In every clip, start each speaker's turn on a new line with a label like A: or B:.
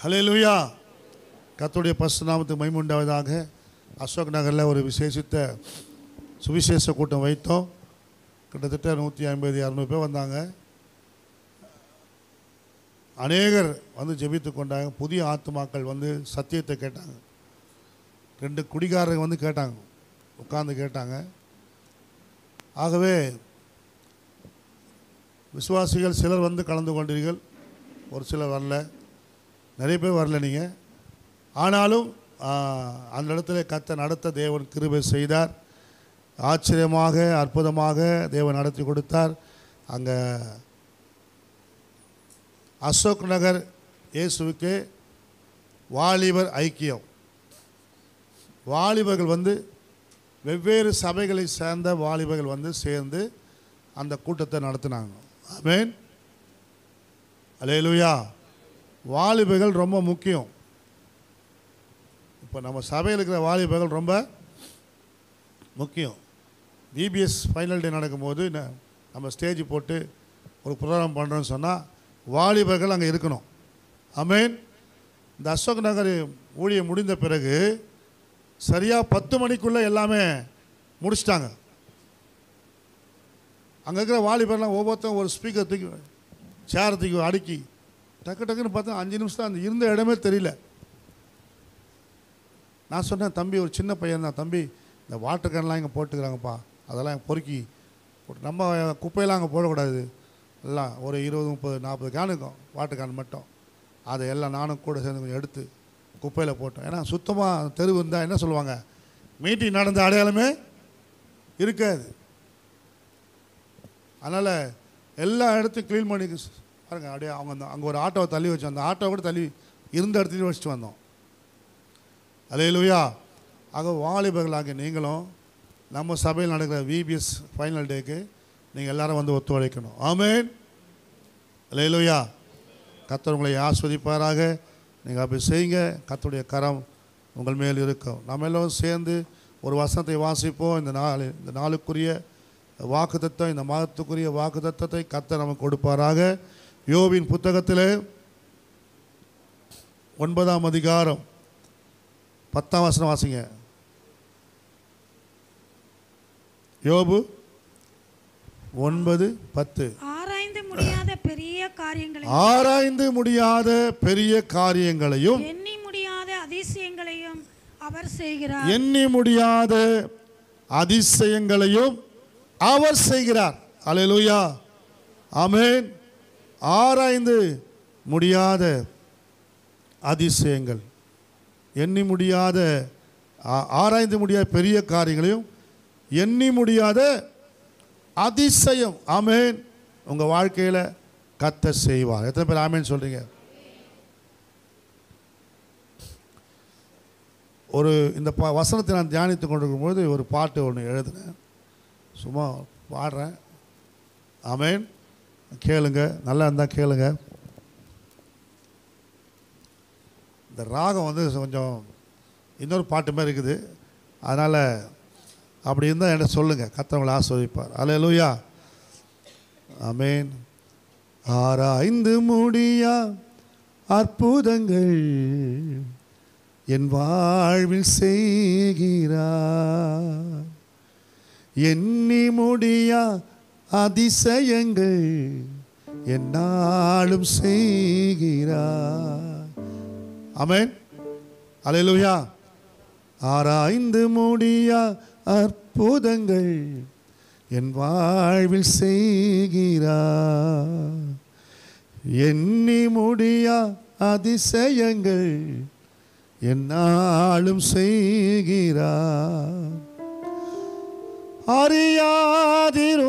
A: ஹல்லேலூயா. கர்த்தருடைய பரிசுத்த நாமத்துக்கு மகிமை உண்டாவதாக. அசோக் நகரில் ஒரு விசேஷித்த சுவிசேஷ கூட்டம் வைத்தோம். கிட்டத்தட்ட 150-200 பேர் வந்தாங்க. அநேகர் வந்து ஜெபித்து கொண்டாங்க. புதிய ஆத்துமாக்கள் வந்து சத்தியத்தை கேட்டாங்க. 2 குடிகாரங்க வந்து கேட்டாங்க, உட்கார்ந்து கேட்டாங்க. ஆகவே விசுவாசிகள் சிலர் வந்து கலந்து கொண்டீர்கள், ஒரு சிலர் வரல, நிறைய பேர் வரல நீங்கள். ஆனாலும் அந்த இடத்துல கர்த்தர் நடத்த தேவன் கிருபை செய்தார். ஆச்சரியமாக அற்புதமாக தேவன் நடத்தி கொடுத்தார். அங்கே அசோக் நகர் இயேசுவுக்கு வாலிபர் ஐக்கியம், வாலிபர்கள் வந்து வெவ்வேறு சபைகளை சேர்ந்த வாலிபர்கள் வந்து சேர்ந்து அந்த கூட்டத்தை நடத்தினாங்க. ஆமென், அல்லேலூயா. வாலிபர்கள் ரொம்ப முக்கியம். இப்போ நம்ம சபையில் இருக்கிற வாலிபர்கள் ரொம்ப முக்கியம். VBS ஃபைனல் டே நடக்கும்போது நம்ம ஸ்டேஜ் போட்டு ஒரு ப்ரோக்ராம் பண்ணுறோன்னு சொன்னால் வாலிபர்கள் அங்கே இருக்கணும். ஆமென். இந்த அசோக் நகர் ஊழியம் முடிந்த பிறகு சரியாக 10 மணிக்குள்ளே எல்லாமே முடிச்சிட்டாங்க. அங்கே இருக்கிற வாலிபர்லாம் ஒவ்வொருத்தரும் ஒரு ஸ்பீக்கர் தூக்கி சேரை தூக்கி அடுக்கி டக்கு டக்குன்னு பார்த்தா 5 நிமிஷம் அந்த இருந்த இடமே தெரியல. நான் சொன்னேன், தம்பி ஒரு சின்ன பையன் தான், தம்பி இந்த வாட்டர் கேன்லாம் இங்கே போட்டுக்கிறாங்கப்பா, அதெல்லாம் பொறுக்கி போட்டு நம்ம குப்பையெல்லாம் அங்கே போடக்கூடாது, எல்லாம் ஒரு 20-30-40 கேன் இருக்கும் வாட்டர் கேன் மட்டும். அதை எல்லாம் நானும் கூட சேர்ந்து கொஞ்சம் எடுத்து குப்பையில் போட்டோம். ஏன்னா சுத்தமாக தெருவு இருந்தால் என்ன சொல்லுவாங்க, மீட்டிங் நடந்த அடையாளமே இருக்காது. அதனால் எல்லா இடத்தையும் க்ளீன் பண்ணி பாருங்க. அப்படியே அவங்க அங்கே ஒரு ஆட்டோவை தள்ளி வச்சோம், அந்த ஆட்டோவை கூட தள்ளி இருந்த இடத்துலையும் வச்சுட்டு வந்தோம். அல்லேலூயா. ஆக வாலிபர்களாக நீங்களும் நம்ம சபையில் நடக்கிற VBS ஃபைனல் டேக்கு நீங்கள் எல்லாரும் வந்து ஒத்துழைக்கணும். ஆமென், அல்லேலூயா. கர்த்தர் உங்களை ஆஸ்வதிப்பாராக. நீங்கள் அப்படி செய்யுங்க, கர்த்தருடைய கரம் உங்கள் மேல் இருக்கும். நம்ம எல்லோரும் சேர்ந்து ஒரு வசனத்தை வாசிப்போம். இந்த நாளுக்குரிய வாக்குத்தத்தம், இந்த மாதத்துக்குரிய வாக்குத்தத்தத்தை கர்த்தர் நமக்கு கொடுப்பாராக. யோபின் புத்தகத்தில் 9ஆம் அதிகாரம் 10ஆம் வசனம் வாசிங்க. யோபு 9:10.
B: ஆராய்ந்து முடியாத பெரிய காரியங்களையும் எண்ணி முடியாத அதிசயங்களையும் அவர் செய்கிறார்.
A: எண்ணி முடியாத அதிசயங்களையும் அவர் செய்கிறார். அல்லேலூயா, ஆமென். ஆராய்ந்து முடியாத அதிசயங்கள், எண்ணி முடியாத, ஆராய்ந்து முடியாத பெரிய காரியங்களையும் எண்ணி முடியாத அதிசயம், ஆமென், உங்கள் வாழ்க்கையில் கர்த்தர் செய்வார். எத்தனை பேர் ஆமென் சொல்கிறீங்க? இந்த வசனத்தை நான் தியானித்து கொண்டிருக்கும்போது ஒரு பாட்டு ஒன்று எழுதினேன், சும்மா பாடுறேன். ஆமென், கேளுங்க, நல்லா இருந்தால் கேளுங்க. இந்த ராகம் வந்து கொஞ்சம் இன்னொரு பாட்டு மாதிரி இருக்குது, அதனால் அப்படி இருந்தால் என்ன சொல்லுங்கள், கர்த்தர் ஆசீர்வதிப்பார். அல்லேலூயா, ஆமென். ஆராய்ந்து முடியா அற்புதங்கள் என் வாழ்வில் செய்கிறார், எண்ணி முடியா அதிசயங்கள் என்னாலும் செய்கிறார். ஆமென், அல்லேலூயா. ஆராய்ந்து முடியா அற்புதங்கள் என் வாழ்வில் செய்கிறார், எண்ணி முடியா அதிசயங்கள் என்னாலும் செய்கிறார். அறியாதிருந்தேன்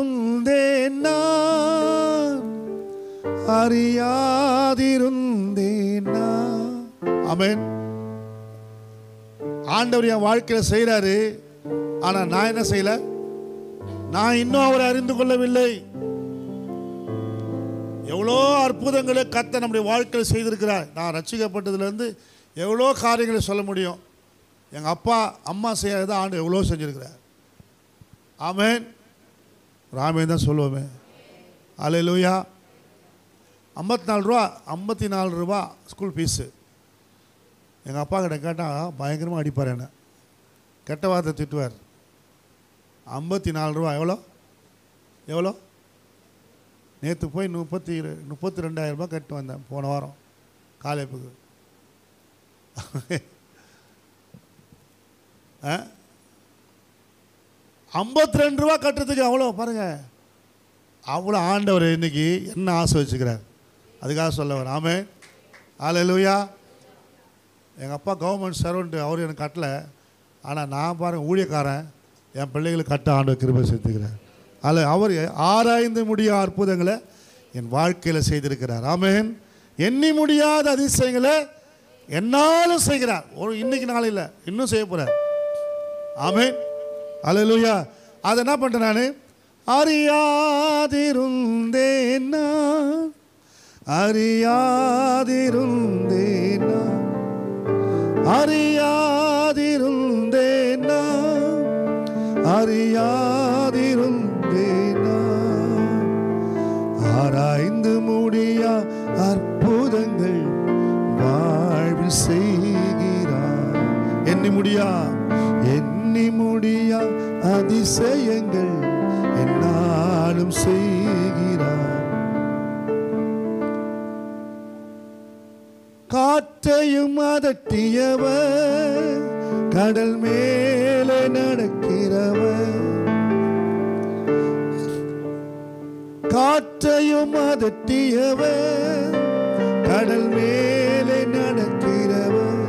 A: நான், அறியாதிருந்தேன் நான். ஆமென். ஆண்டவர் என் வாழ்க்கையில் செய்கிறாரு, ஆனால் நான் என்ன செய்யல, நான் இன்னும் அவரை அறிந்து கொள்ளவில்லை. எவ்வளோ அற்புதங்களை கர்த்தர் நம்முடைய வாழ்க்கையில் செய்திருக்கிறார். நான் ரட்சிக்கப்பட்டதுலேருந்து எவ்வளோ காரியங்களை சொல்ல முடியும். எங்கள் அப்பா அம்மா செய்யாத ஆண்டு எவ்வளோ செஞ்சுருக்கிறார். ஆமென், ராமே தான் சொல்லுவோமே. அல்லேலூயா. 54 ரூபா ஸ்கூல் ஃபீஸு. எங்கள் அப்பா கிட்ட கேட்டால் பயங்கரமாக அடிப்பார், என்ன கெட்ட வார்த்தை திட்டுவார். 54 ரூபா எவ்வளோ? நேற்று போய் 32,000 ரூபாய் கட்டு வந்தேன் போன வாரம் காலேஜுக்கு. 52 ரூபா கட்டுறதுக்கு அவ்வளோ பாருங்கள். அவ்வளோ ஆண்டவர் இன்னைக்கு என்ன ஆசை வச்சுக்கிறார், அதுக்காக சொல்லவர். ஆமென், ஹல்லேலூயா. எங்கள் அப்பா கவர்மெண்ட் சர்வெண்ட், அவர் எனக்கு கட்டலை. ஆனால் நான் பாருங்கள் ஊழியக்காரன், என் பிள்ளைகளுக்கு கட்ட ஆண்டவர் கிருபை சேர்த்துக்கிறார். அதில் அவர் ஆராய்ந்து முடியாத அற்புதங்களை என் வாழ்க்கையில் செய்திருக்கிறார். ஆமென். எண்ணி முடியாத அதிசயங்களை என்னாலும் செய்கிறார். இன்னைக்கு நாள் இல்லை, இன்னும் செய்ய போகிறார். ஆமென், ஹல்லேலூயா. அதை என்ன பண்ணுறேன் நான், அறியாதிருந்தேன் நான், அறியாதிருந்தேன் நான், அறியாதிருந்தேன் நான், அறியாதிருந்தேன் நான். ஆராய்ந்து முடியா அற்புதங்கள் வாழ்வில் செய்கிறார். எண்ணி முடியா அதிசயங்கள் என்னாலும் செய்கிறார். காற்றையும் அதட்டியவர், கடல் மேலே நடக்கிறவர், காற்றையும் அதட்டியவர், கடல் மேலே நடக்கிறவர்,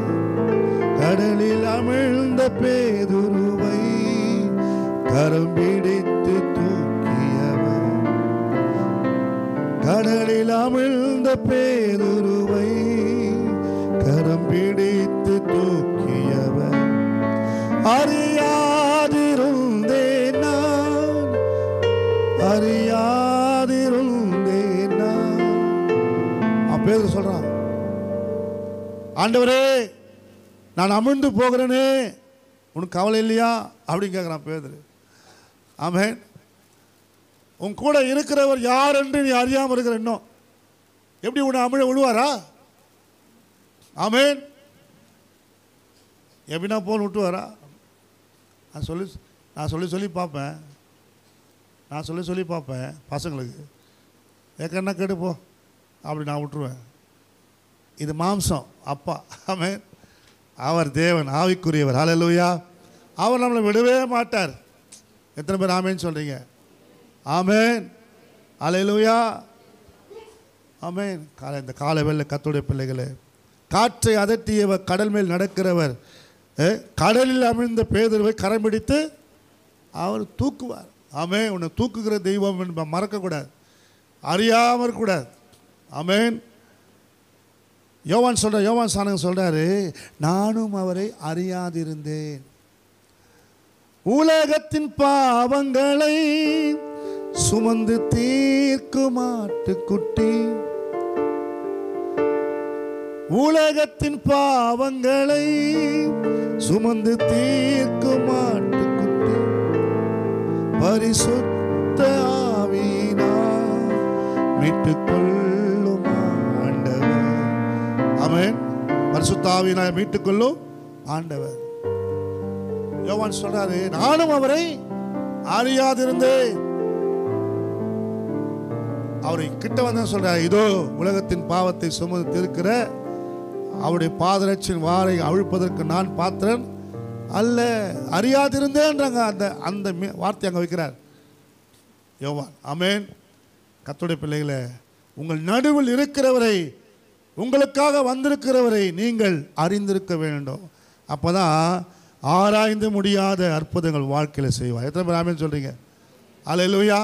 A: கடலில் அமிழ்ந்த பேதுருவை கரம் பிடித்து தூக்கியவர், கடலில் அமிழ்ந்த பேதுருவை கரம் பிடித்து தூக்கியவர். அறியாதிருந்தேன் நான், அறியாதிருந்தேன் நான். பேதுரு சொல்றான், ஆண்டவரே நான் அமிழ்ந்து போகிறேனே, உனக்கு கவலை இல்லையா அப்படின்னு கேட்குறான் பேதுரு. ஆமென். உன் கூட இருக்கிறவர் யார் என்று நீ அறியாமல் இருக்கிற, இன்னும் எப்படி உன்னை அமிழ விடுவாரா? ஆமென். எப்படின்னா போன் விட்டுவாரா? நான் சொல்லி பார்ப்பேன், நான் சொல்லி பார்ப்பேன் பசங்களுக்கு, ஏக்கன்னா கேட்டுப்போ அப்படி நான் விட்டுருவேன். இது மாம்சம் அப்பா. ஆமென். அவர் தேவன், ஆவிக்குரியவர். ஹல்லேலூயா. அவர் நம்மளை விடவே மாட்டார். எத்தனை பேர் ஆமேன்னு சொல்கிறீங்க? ஆமேன், ஹல்லேலூயா, ஆமேன். இந்த காலை வேளை கர்த்தருடைய பிள்ளைகளே, காற்றை அதட்டியவர், கடல் மேல் நடக்கிறவர், கடலில் அமிழ்ந்த பேதுருவை கரம் பிடித்து அவர் தூக்குவார். ஆமேன். உன்னை தூக்குகிற தெய்வம் மறக்கக்கூடாது, அறியாமல் இருக்கக்கூடாது. ஆமேன். யோவான் சாணகன் சொல்கிறாரு, நானும் அவரை அறியாதிருந்தேன், உலகத்தின் பாவங்களை சுமந்து தீர்க்கும் ஆட்டுக்குட்டி, உலகத்தின் பாவங்களை சுமந்து தீர்க்கும் ஆட்டுக்குட்டி, பரிசுத்த ஆவியினால் மீட்டுக்கொள்ளும் ஆண்டவர். ஆமென். பரிசுத்த ஆவியினால் மீட்டுக்கொள்ளும் ஆண்டவர். யோவான் சொல்றாரு, நானும் அவரை அறியாதிருந்தேன், அவரை கிட்ட வந்த சொல்றாரு, இதோ உலகத்தின் பாவத்தை சுமந்து தீர்க்கிற அவருடைய பாதரட்சின் வாரை அவிழ்ப்பதற்கு நான் பாத்திரன் அல்ல. அறியாதிருந்தேன்றாங்க. அந்த வார்த்தை அங்கே வைக்கிறார் யோவான். ஆமென். கர்த்தருடைய பிள்ளைகளே, உங்கள் நடுவில் இருக்கிறவரை, உங்களுக்காக வந்திருக்கிறவரை நீங்கள் அறிந்திருக்க வேண்டும். அப்போதான் ஆராய்ந்து முடியாத அற்புதங்கள் வாழ்க்கையில் செய்வார். எத்தனை பேர் ஆமென் சொல்கிறீங்க? ஹல்லேலூயா.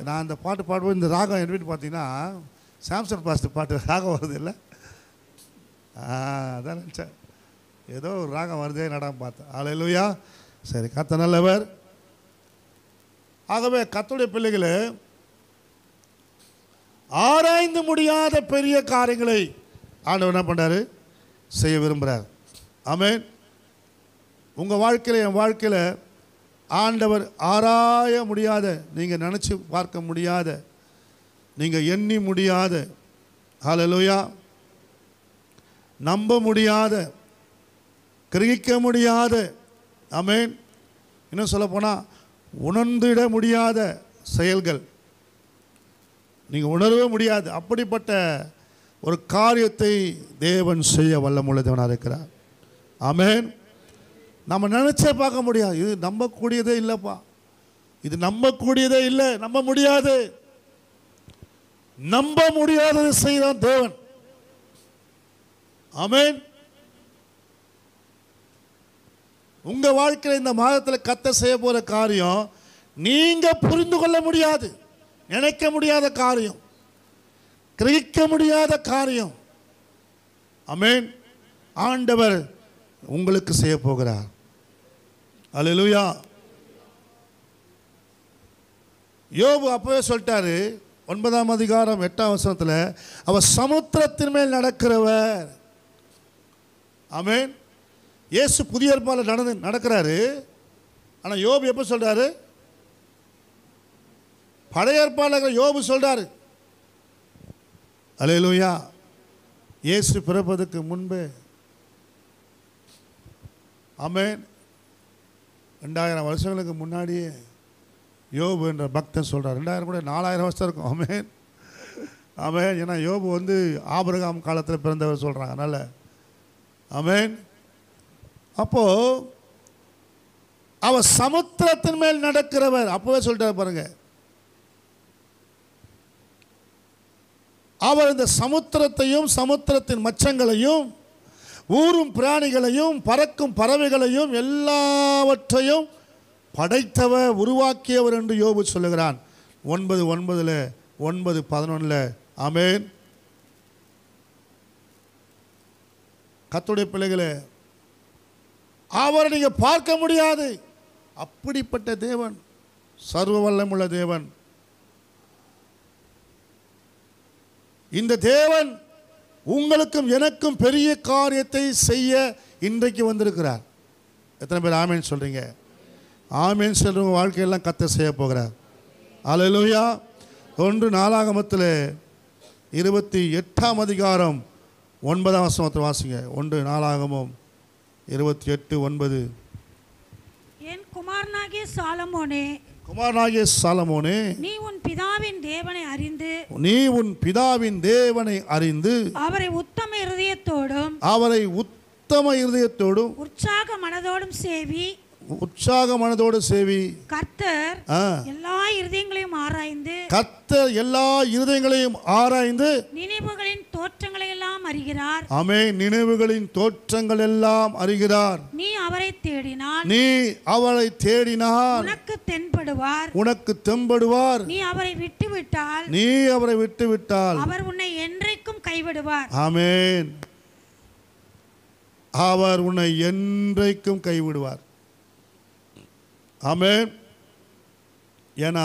A: நான் அந்த பாட்டு பாடும்போது இந்த ராகம் என் வீட்டு பார்த்தீங்கன்னா சாம்சன் பாஸ்டர் பாட்டு ராகம் வருது இல்லை? அதான் நினச்சேன், ஏதோ ஒரு ராகம் வருதே நடாம பார்த்தேன். ஹல்லேலூயா. சரி, கர்த்தர் நல்லவர். ஆகவே கர்த்தருடைய பிள்ளைகளே, ஆராய்ந்து முடியாத பெரிய காரியங்களை ஆண்டவர் என்ன பண்ணுறாரு? செய்ய விரும்புகிறார். ஆமென். உங்கள் வாழ்க்கையில், என் வாழ்க்கையில் ஆண்டவர் ஆராய முடியாத, நீங்கள் நினச்சி பார்க்க முடியாத, நீங்கள் எண்ணி முடியாத ஹல்லேலூயா. நம்ப முடியாத, கிரகிக்க முடியாத, ஆமென், இன்னும் சொல்லப்போனால் உணர்ந்திட முடியாத செயல்கள், நீங்கள் உணரவே முடியாது. அப்படிப்பட்ட ஒரு காரியத்தை தேவன் செய்ய வல்லமுள்ள தேவனாக இருக்கிறார். ஆமென். நம்ம நினச்சே பார்க்க முடியாது. இது நம்பக்கூடியதே இல்லைப்பா, இது நம்பக்கூடியதே இல்லை, நம்ப முடியாது. நம்ப முடியாததை செய்தான் தேவன். ஆமென். உங்க வாழ்க்கையில் இந்த மாதத்தில் கர்த்தர் செய்ய போற காரியம் நீங்க புரிந்து கொள்ள முடியாது, நினைக்க முடியாத காரியம், கிரகிக்க முடியாத காரியம். ஆமென். ஆண்டவர் உங்களுக்கு செய்ய போகிறார். அல்லேலூயா. யோபு அப்பவே சொல்லிட்டாரு, 9ஆம் அதிகாரம் 8ஆம் வசனத்தில், அவர் சமுத்திரத்தின் மேல் நடக்கிறவர். ஆமென். இயேசு புதிய ஏற்பாடுல நடக்கிறாரு. ஆனால் யோபு எப்போ சொல்றாரு? பழைய ஏற்பாடுல யோபு சொல்றாரு. அல்லேலூயா. இயேசு பிறப்பதற்கு முன்பே, ஆமென், 2000 வருஷங்களுக்கு முன்னாடியே யோபு என்ற பக்தன் சொல்கிறார். 2000 கூட 4000 வருஷம் இருக்கும். ஆமென், ஆமென். ஏன்னா யோபு வந்து ஆபிரகாம் காலத்தில் பிறந்தவர் சொல்கிறாங்க. அதனால் ஆமென். அப்போது அவர் சமுத்திரத்தின் மேல் நடக்கிறவர். அப்போவே சொல்லிட்டார் பாருங்க, அவர் இந்த சமுத்திரத்தையும் சமுத்திரத்தின் மச்சங்களையும் ஊரும் பிராணிகளையும் பறக்கும் பறவைகளையும் எல்லாவற்றையும் படைத்தவர், உருவாக்கியவர் என்று யோபு சொல்லுகிறான். 9:9, 9:11. ஆமென். கர்த்தருடைய பிள்ளைகளே, அவரை நீங்கள் பார்க்க முடியாது. அப்படிப்பட்ட தேவன், சர்வ வல்லமுள்ள தேவன். இந்த தேவன் உங்களுக்கும் எனக்கும் பெரிய காரியத்தை செய்ய இன்றைக்கு வந்திருக்கிறார். எத்தனை பேர் ஆமேன் சொல்றீங்க? ஆமேன் சொல்றவங்க வாழ்க்கையெல்லாம் கர்த்தர் செய்ய போகிறார். அல்லேலூயா. 1 நாளாகமத்தில் 28ஆம் அதிகாரம் 9ஆம் வசனத்தை வாசிங்க. 1 நாளாகமம் 28:9.
B: என் குமாரனாகிய சாலமோனே,
A: குமாரனாகிய சாலமோனே,
B: நீ உன் பிதாவின் தேவனை அறிந்து,
A: நீ உன் பிதாவின் தேவனை அறிந்து
B: அவரை உத்தம இருதயத்தோடும்
A: அவரை உத்தம இருதயத்தோடும்
B: உற்சாக மனதோடும் சேவி.
A: உற்சாக மனதோடு சேவி.
B: கர்த்தர் எல்லா இருதயங்களையும் ஆராய்ந்து,
A: கர்த்தர் எல்லா இருதயங்களையும் ஆராய்ந்து
B: நினைவுகளின் தோற்றங்களை எல்லாம் அறிகிறார்.
A: ஆமென். நினைவுகளின் தோற்றங்கள் எல்லாம் அறிகிறார்.
B: நீ அவரை தேடினால்,
A: நீ அவரை தேடினால்
B: உனக்கு தென்படுவார்.
A: உனக்கு தென்படுவார்.
B: நீ அவரை விட்டுவிட்டால்,
A: நீ அவரை விட்டுவிட்டால்
B: அவர் உன்னை என்றைக்கும் கைவிடுவார்.
A: ஆமென். அவர் உன்னை என்றைக்கும் கைவிடுவார். ஆமென். ஏன்னா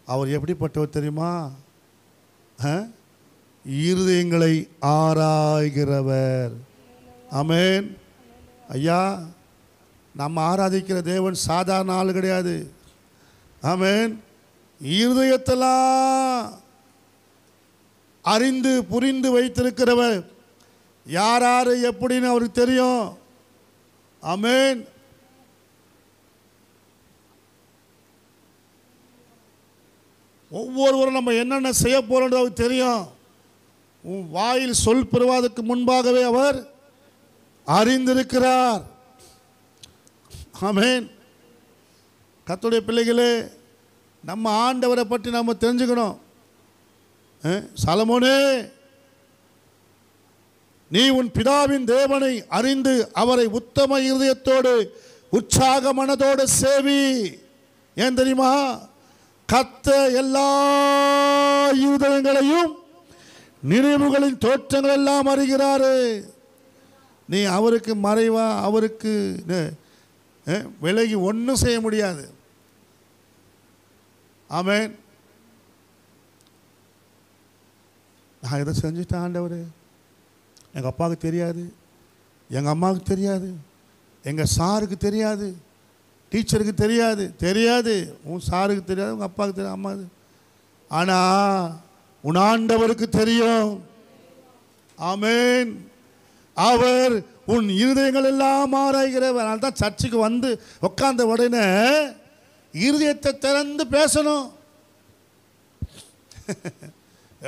A: அவர் எப்படிப்பட்டவர் தெரியுமா? இருதயங்களை ஆராய்கிறவர். ஆமென். ஐயா, நம்ம ஆராதிக்கிற தேவன் சாதாரண ஆள் கிடையாது. ஆமென். இருதயத்தெல்லாம் அறிந்து புரிந்து வைத்திருக்கிறவர். யார் யார் எப்படின்னு அவருக்கு தெரியும். ஆமென். ஒவ்வொருவரும் நம்ம என்னென்ன செய்ய போறோம்னு அவருக்கு தெரியும். உன் வாயில் சொல் பெறுவதற்கு முன்பாகவே அவர் அறிந்திருக்கிறார். ஆமென். கர்த்தருடைய பிள்ளைகளே, நம்ம ஆண்டவரை பற்றி நம்ம தெரிஞ்சுக்கணும். சாலமோனே, நீ உன் பிதாவின் தேவனை அறிந்து அவரை உத்தம இருதயத்தோடு உற்சாக மனதோடு சேவி. ஏன் தெரியுமா? கர்த்தர் எல்லா இருதயங்களையும் நினைவுகளின் தோற்றங்கள் எல்லாம் அறிகிறாரு. நீ அவருக்கு மறைவா, அவருக்கு விலகி ஒன்றும் செய்ய முடியாது. ஆமென். நான் இதை செஞ்சுட்டேன் ஆண்டவரே, எங்கள் அப்பாவுக்கு தெரியாது, எங்கள் அம்மாவுக்கு தெரியாது, எங்கள் சாருக்கு தெரியாது, டீச்சருக்கு தெரியாது. தெரியாது, உன் சாருக்கு தெரியாது, உங்கள் அப்பாவுக்கு தெரியாது, அம்மாவுக்கு. ஆனால் உன் ஆண்டவருக்கு தெரியும். ஆமென். அவர் உன் இருதயங்கள் எல்லாம் ஆராய்கிறவர். அதனால தான் சர்ச்சுக்கு வந்து உட்கார்ந்த உடனே இருதயத்தை திறந்து பேசணும்.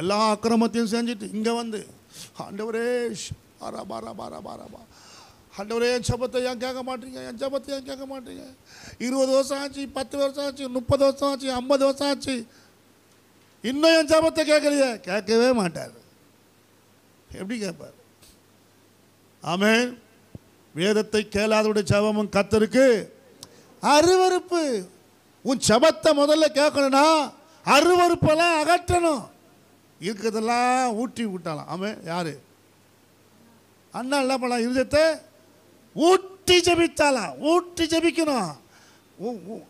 A: எல்லா அக்கிரமத்தையும் செஞ்சுட்டு இங்கே வந்து ஆண்டவரே ஆண்டவரே என் ஜெபத்தை ஏன் கேட்க மாட்டீங்க, என் ஜெபத்தை ஏன் கேட்க மாட்டீங்க? 20 வருஷம் ஆச்சு, 10 வருஷம் ஆச்சு, 30 வருஷம் ஆச்சு, 50 வருஷம் ஆச்சு, இன்னும் என் ஜெபத்தை கேட்கலையே. கேட்கவே மாட்டார். எப்படி கேட்பார்? ஆமென். வேதத்தை கேளாதவுடைய ஜெபமும் கர்த்தருக்கு அருவருப்பு. உன் ஜெபத்தை முதல்ல கேட்கணும்னா அருவருப்பெல்லாம் அகற்றணும். இருக்கிறதெல்லாம் ஊட்டி விட்டாலாம். ஆமென். யாரு? அண்ணா என்ன பண்ணலாம்? இருதயத்தை ஊட்டி ஜெபித்தாலாம். ஊட்டி ஜெபிக்கணும்.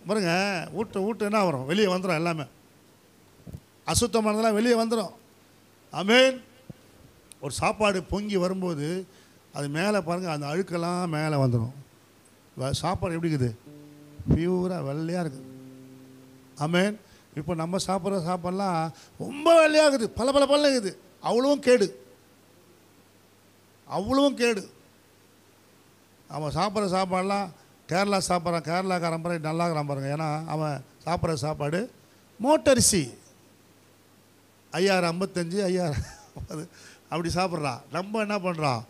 A: பாருங்க, ஊட்டு என்ன வரும்? வெளியே வந்துடும். எல்லாமே அசுத்தமானதெல்லாம் வெளியே வந்துடும். ஆமென். ஒரு சாப்பாடு பொங்கி வரும்போது அது மேலே பாருங்கள், அந்த அழுக்கெல்லாம் மேலே வந்துடும். சாப்பாடு எப்படி இருக்குது? பியூராக வெள்ளையாக இருக்குது. ஆமென். இப்போ நம்ம சாப்பிட்ற சாப்பாடெல்லாம் ரொம்ப வெள்ளையாகுது, பல பல பல்ல இருக்குது. அவ்வளவும் கேடு, அவ்வளவும் கேடு. அவன் சாப்பிட்ற சாப்பாடெல்லாம் கேரளா சாப்பிட்றான், கேரளாக்காரன் பாருங்க நல்லா இருக்கிறான் பாருங்க. ஏன்னா அவன் சாப்பிட்ற சாப்பாடு மோட்டரிசி 5055 5050 அப்படி சாப்பிட்றான். நம்ம என்ன பண்ணுறான்?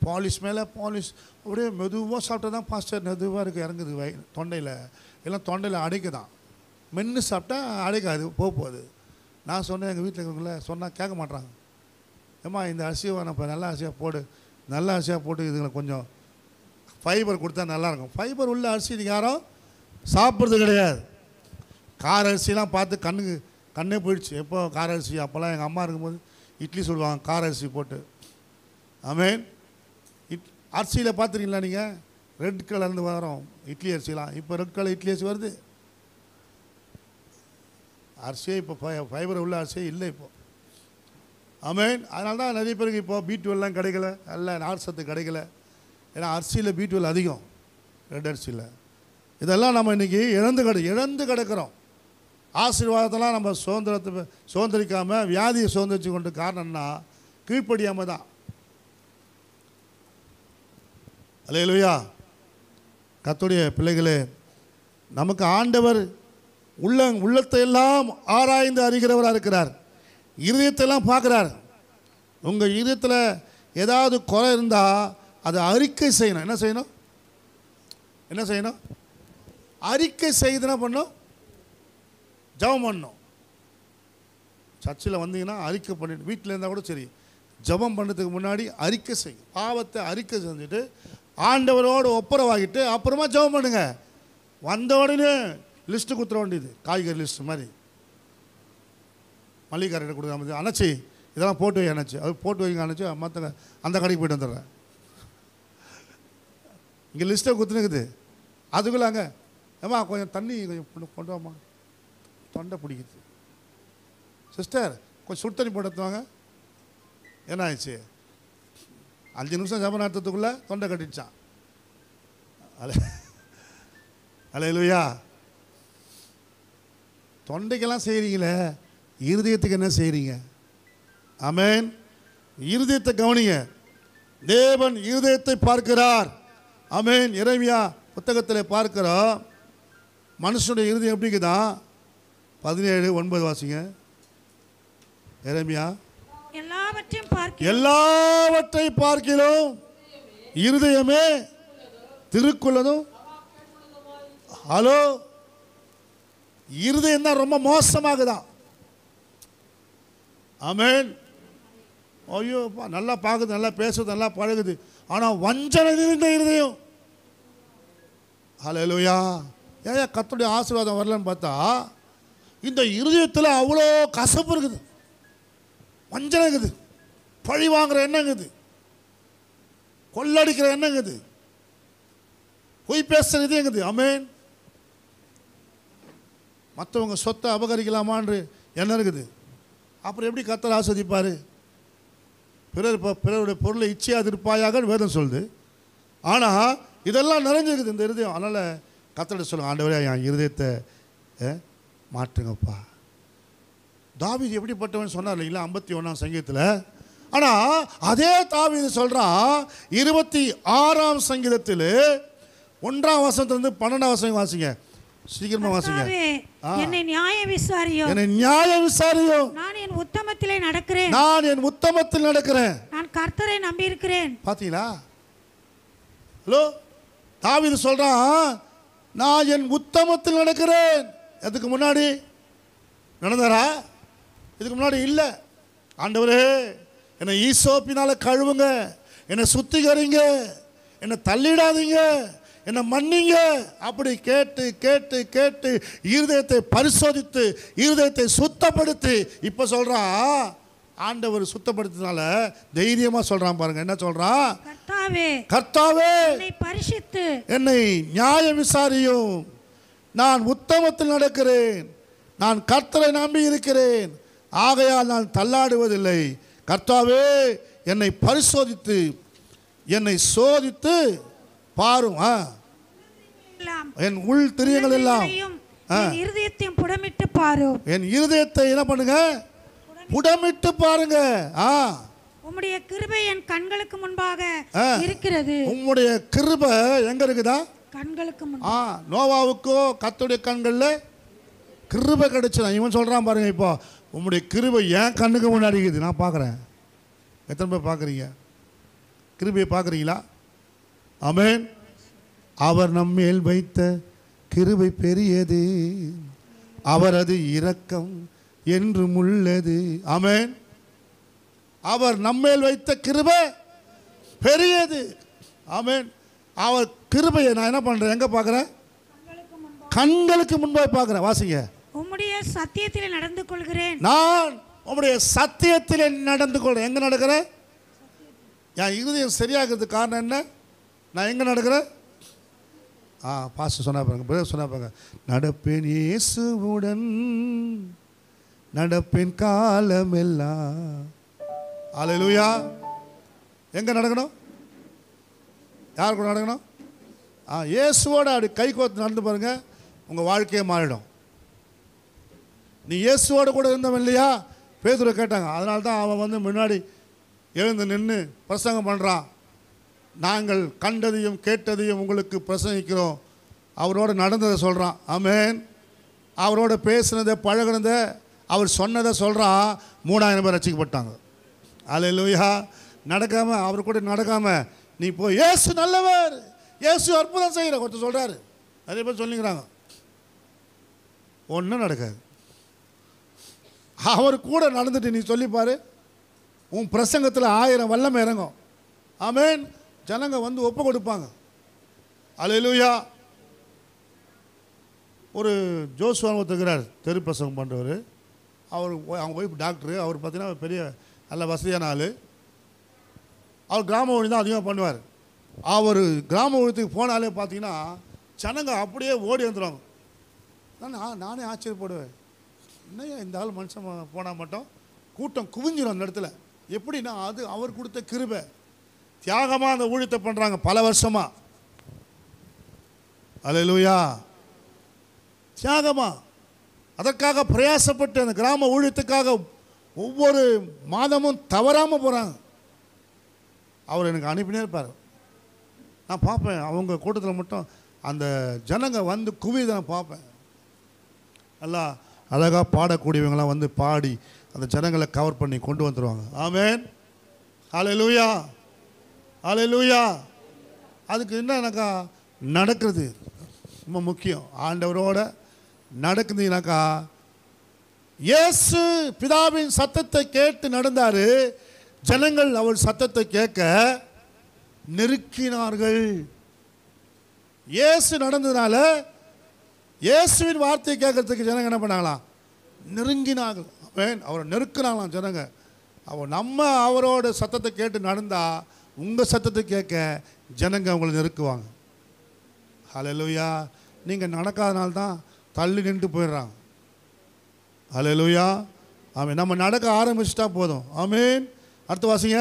A: பாலிஷ் மேலே பாலிஷ். அப்படியே மெதுவாக சாப்பிட்டா தான் பாஸ்டர் மெதுவாக இருக்குது, இறங்குது தொண்டையில். எல்லாம் தொண்டையில் அடைக்குதான். மென்று சாப்பிட்டா அடைக்காது, போகுது. நான் சொன்னேன் எங்கள் வீட்டில் இருக்கிறவங்கள சொன்னால் கேட்க மாட்டாங்க. ஏம்மா இந்த அரிசியை இப்போ நல்ல அரிசியாக போடு, நல்ல அரிசியாக போட்டு இதுங்களை கொஞ்சம் ஃபைபர் கொடுத்தா நல்லாயிருக்கும். ஃபைபர் உள்ள அரிசி இது யாரும் சாப்பிட்றது கிடையாது. கார அரிசிலாம் பார்த்து கண்ணே போயிடுச்சு. எப்போ கார அரிசி? அப்போல்லாம் எங்கள் அம்மா இருக்கும்போது இட்லி சொல்லுவாங்க கார அரிசி போட்டு. ஆமென். அரிசியில் பார்த்துருக்கீங்களா நீங்கள்? ரெட் கலர்ந்து வரும் இட்லி அரிசிலாம். இப்போ ரெட் கலர் இட்லி அரிசி வருது. அரிசியே இப்போ ஃபைபர் உள்ள அரிசியே இல்லை இப்போ. ஆமென். அதனால தான் நிறைய பேருக்கு இப்போ B12 கிடைக்கல, நல்ல நார் சத்து கிடைக்கல. ஏன்னா அரிசியில் B12 அதிகம், ரெட் அரிசியில். இதெல்லாம் நம்ம இன்றைக்கி இழந்து கிடக்கிறோம். ஆசீர்வாதத்தெல்லாம் நம்ம சுதந்திரிக்காமல் வியாதியை சுதந்திரிச்சு கொண்டு காரணம்னா கீழ்ப்படியாமல் தான். அல்லேலூயா. கர்த்தருடைய பிள்ளைகளே, நமக்கு ஆண்டவர் உள்ளத்தை எல்லாம் ஆராய்ந்து அறிகிறவராக இருக்கிறார். இருதயத்தெல்லாம் பார்க்குறார். உங்கள் இருதயத்தில் ஏதாவது குறை இருந்தால் அதை அறிக்கை செய்யணும். என்ன செய்யணும்? அறிக்கை செய்துனா பண்ணணும், ஜெபம் பண்ணணும். சர்ச்சில் வந்தீங்கன்னா அறிக்கை பண்ணிட்டு, வீட்டில் இருந்தால் கூட சரி, ஜெபம் பண்ணுறதுக்கு முன்னாடி அறிக்கை செய்யும். பாவத்தை அறிக்கை செஞ்சுட்டு ஆண்டவரோடு ஒப்புரவாகிட்டு அப்புறமா ஜெபம் பண்ணுங்க. வந்த உடனே லிஸ்ட்டு கொடுத்துட வேண்டியது, காய்கறி லிஸ்ட்டு மாதிரி. மல்லிகாரிட்ட கொடுக்க அணைச்சி இதெல்லாம் போட்டு வை அணைச்சி, அது போட்டு வைங்க அணைச்சி, மற்ற அந்த கடைக்கு போய்ட்டு வந்துடுறேன். இங்கே லிஸ்ட்டை கொடுத்துனுக்குது. அதுக்குள்ள அங்கே ஏம்மா கொஞ்சம் தண்ணி கொஞ்சம் கொண்டு வாம்மா, தொண்டை பிடிக்குது. சிஸ்டர் கொஞ்சம் சுடு தண்ணி போட்டுவாங்க. என்ன ஆயிடுச்சு? 5 நிமிஷம் ஜெப நேரத்துக்குள்ளே தொண்டை கட்டிடுச்சான். அல்லேலூயா. தொண்டைக்கெல்லாம் செய்கிறீங்களே, இருதயத்துக்கு என்ன செய்கிறீங்க? ஆமென். இருதயத்தை கவனிங்க. தேவன் இருதயத்தை பார்க்கிறார். ஆமென். எரேமியா புத்தகத்தில் பார்க்கிறோம். மனுஷனுடைய இருதயம் எப்படிக்குதான்? 17:9 வாசிங்க. எரேமியா. எல்லாவற்றை பார்க்கிலும் இருதயமே திருக்குள்ளதும். ஹலோ, இருதயம் தான் ரொம்ப மோசமாகுதான். ஆமென். ஐயோ, நல்லா பார்க்குது, நல்லா பேசுது, நல்லா பழகுது, ஆனால் வஞ்சனை நிறைந்த இருதயம். ஹல்லேலூயா. ஏன் கர்த்தருடைய ஆசீர்வாதம் வரலன்னு பார்த்தா இந்த இருதயத்தில் அவ்வளோ கசப்பு இருக்குது, வஞ்சனை இருக்குது, பழி வாங்குற எண்ணங்குது, கொள்ளடிக்கிற எண்ணங்குது, பொய் பேசுகிற இதுங்குது. ஆமென். மற்றவங்க சொத்தை அபகரிக்கலாமான்னு எண்ணம் இருக்குது. அப்புறம் எப்படி கர்த்தர் ஆஸ்வதிப்பார்? பிறருடைய பொருளை இச்சையாது இருப்பாயாக வேதம் சொல்லுது. ஆனால் இதெல்லாம் நிறைஞ்சிருக்குது இந்த இருதயம். அதனால் கர்த்தர்கிட்ட சொல்லுங்க, ஆண்டவரே என் இருதயத்தை மாற்றுங்கப்பா. தாவீது எப்படிப்பட்டவன் சொன்னார் இல்லைங்களா 51ஆம் சங்கீதத்தில். ஆனால் அதே தாவீது சொல்கிறான் 26ஆம் சங்கீதத்தில் 1ஆம் வசனத்திலிருந்து 12ஆம் வசனம் வாசிங்க, சீக்கிரமா வாசிங்க.
B: கர்த்தாவே, என்னை நியாயம் விசாரியும்.
A: என்னை நியாயம் விசாரியும்.
B: நான் என் உத்தமத்திலே நடக்கிறேன்.
A: நான் என் உத்தமத்தில் நடக்கிறேன்.
B: நான் கர்த்தரை நம்பி இருக்கிறேன்.
A: பாத்தீங்களா? ஹலோ, தாவீது சொல்றான் நான் என் உத்தமத்தில் நடக்கிறேன். அதுக்கு முன்னாடி நடந்தாரா? இதுக்கு முன்னாடி இல்லை. ஆண்டவரே, என்னை ஈசோப்பினால கழுவுங்க, என்னை சுத்திகரிங்க, என்னை தள்ளிடாதீங்க, என்னை மன்னிங்க. அப்படி கேட்டு கேட்டு கேட்டு இருதயத்தை பரிசோதித்து இருதயத்தை சுத்தப்படுத்தி இப்போ சொல்றான். ஆண்டவர் சுத்தப்படுத்தினால தைரியமா சொல்றான் பாருங்க. என்ன சொல்றான்?
B: கர்த்தாவே,
A: கர்த்தாவே,
B: என்னை பரிசுத்து
A: என்னை நியாயம் விசாரியும். நான் உத்தமத்தில் நடக்கிறேன். நான் கர்த்தரை நம்பி இருக்கிறேன். ஆகையால் நான் தள்ளாடுவதில்லை. கர்த்தாவே, என்னை பரிசோதித்து என்னை சோதித்து பாரும். என் உள் திரியங்கள் எல்லாம்
B: என் இருதயத்தையும் புடமிட்டு பாரும்.
A: என் இருதயத்தை என்ன பண்ணுங்க? புடமிட்டு பாருங்க.
B: உம்முடைய கிருபை என் கண்களுக்கு முன்பாக இருக்கிறது.
A: உம்முடைய கிருபை எங்க இருக்குதா?
B: கண்களுக்கு முன்பாக.
A: நோவாவுக்கோ கர்த்தருடைய கண்கள்ல கிருபை கிடைச்சதான். இவன் சொல்றான் பாருங்க, இப்போ உம்முடைய கிருபை என் கண்ணுக்கு முன்னாடி இருக்குது, நான் பார்க்குறேன். எத்தனை பேர் பார்க்குறீங்க? கிருபையை பார்க்குறீங்களா? ஆமென். அவர் நம்மேல் வைத்த கிருபை பெரியது, அவரது இரக்கம் என்றும் உள்ளது. ஆமென். அவர் நம்மேல் வைத்த கிருபை பெரியது. ஆமென். அவர் கிருபையை நான் என்ன பண்றேன்? எங்க பார்க்குறேன்? கண்களுக்கு முன்பாக பார்க்குறேன். வாசிங்க.
B: உம்முடைய சத்தியத்திலே நடந்து கொள்கிறேன். நான்
A: உம்முடைய சத்தியத்திலே நடந்து கொள்கிறேன். எங்க நடக்கிறேன்? என் இருதயம் சரியாகிறதுக்கு காரணம் என்ன? நான் எங்க நடக்கிறேன்? பாஸ்டர் சொன்னா பாருங்க, பிரதர் சொன்னா பாருங்க. நடப்பேன் இயேசுவுடன், நடப்பேன் காலமெல்லாம். அல்லேலூயா. எங்க நடக்கணும்? யார் கூட நடக்கணும்? இயேசுவோட அப்படி கை கோர்த்து நடந்து பாருங்க, உங்க வாழ்க்கையே மாறிடும். நீ இயேசுவோட கூட இருந்தவன் இல்லையா? பேதுரை கேட்டாங்க. அதனால தான் அவன் வந்து முன்னாடி எழுந்து நின்று பிரசங்கம் பண்ணுறான். நாங்கள் கண்டதையும் கேட்டதையும் உங்களுக்கு பிரசங்கிக்கிறோம். அவரோட நடந்ததை சொல்கிறான். ஆமென். அவரோட பேசுனதை பழகினதை அவர் சொன்னதை சொல்கிறான். 3000 பேர் ரட்சிக்கப்பட்டாங்க. அல்லேலூயா. நடக்காமல், அவர் கூட நடக்காமல் நீ போய் இயேசு நல்லவர், இயேசு அற்புதம் செய்கிற ஒருத்தர் சொல்கிறாரு, நிறைய பேர் சொல்லிக்கிறாங்க. ஒன்றும் நடக்காது. அவர் கூட நடந்துட்டு நீ சொல்லிப்பாரு, உன் பிரசங்கத்தில் 1000 வல்லமை இறங்கும். ஆமென். ஜனங்க வந்து ஒப்பு கொடுப்பாங்க. அல்லேலூயா. ஒரு ஜோசுவான் ஒருத்தருக்கிறார், தெரு பிரசங்கம் பண்ணுறவர். அவங்க ஒய்ஃப் டாக்டரு. அவர் பார்த்தீங்கன்னா பெரிய நல்ல வசதியான ஆள். அவர் கிராம ஒழி தான் அதிகமாக பண்ணுவார். அவர் கிராம ஒழித்துக்கு போனாலே பார்த்தீங்கன்னா ஜனங்க அப்படியே ஓடி வந்துடுவாங்க. நானே ஆச்சரியப்படுவேன், என்னையா இந்த ஆள் மனுஷன் போனால் மட்டும் கூட்டம் குவிஞ்சிடும் அந்த இடத்துல. எப்படின்னா அது அவர் கொடுத்த கிருபை. தியாகமாக அந்த ஊழியத்தை பண்ணுறாங்க பல வருஷமாக. அல்லேலூயா. தியாகமாக அதற்காக பிரயாசப்பட்டு அந்த கிராம ஊழியத்துக்காக ஒவ்வொரு மாதமும் தவறாமல் போகிறாங்க. அவர் எனக்கு அனுப்பினே இருப்பார். நான் பார்ப்பேன், அவங்க கூட்டத்தில் மட்டும் அந்த ஜனங்க வந்து குவியதை நான் பார்ப்பேன். நல்லா அழகாக பாடக்கூடியவங்களாம் வந்து பாடி அந்த ஜனங்களை கவர் பண்ணி கொண்டு வந்துடுவாங்க. ஆமென். அல்லேலூயா. அல்லேலூயா. அதுக்கு என்ன எனக்கா நடக்கிறது ரொம்ப முக்கியம். ஆண்டவரோட நடக்குதுனாக்கா, இயேசு பிதாவின் சத்தத்தை கேட்டு நடந்தார். ஜனங்கள் அவர் சத்தத்தை கேட்க நெருக்கினார்கள். இயேசு நடந்ததுனால இயேசுவின் வார்த்தையை கேட்கறதுக்கு ஜனங்க என்ன பண்ணாங்களாம்? நெருங்கினார்கள். அவரை நெருக்கினாங்களாம் ஜனங்க. நம்ம அவரோட சத்தத்தை கேட்டு நடந்தா உங்கள் சத்தத்தை கேட்க ஜனங்க அவங்களை நெருக்குவாங்க. ஹல்லேலூயா. நீங்கள் நடக்காதனால தான் தள்ளி நின்று போயிடுறாங்க. ஹல்லேலூயா. ஆமென். நம்ம நடக்க ஆரம்பிச்சிட்டா போதும். ஆமென். அடுத்த வாசிங்க.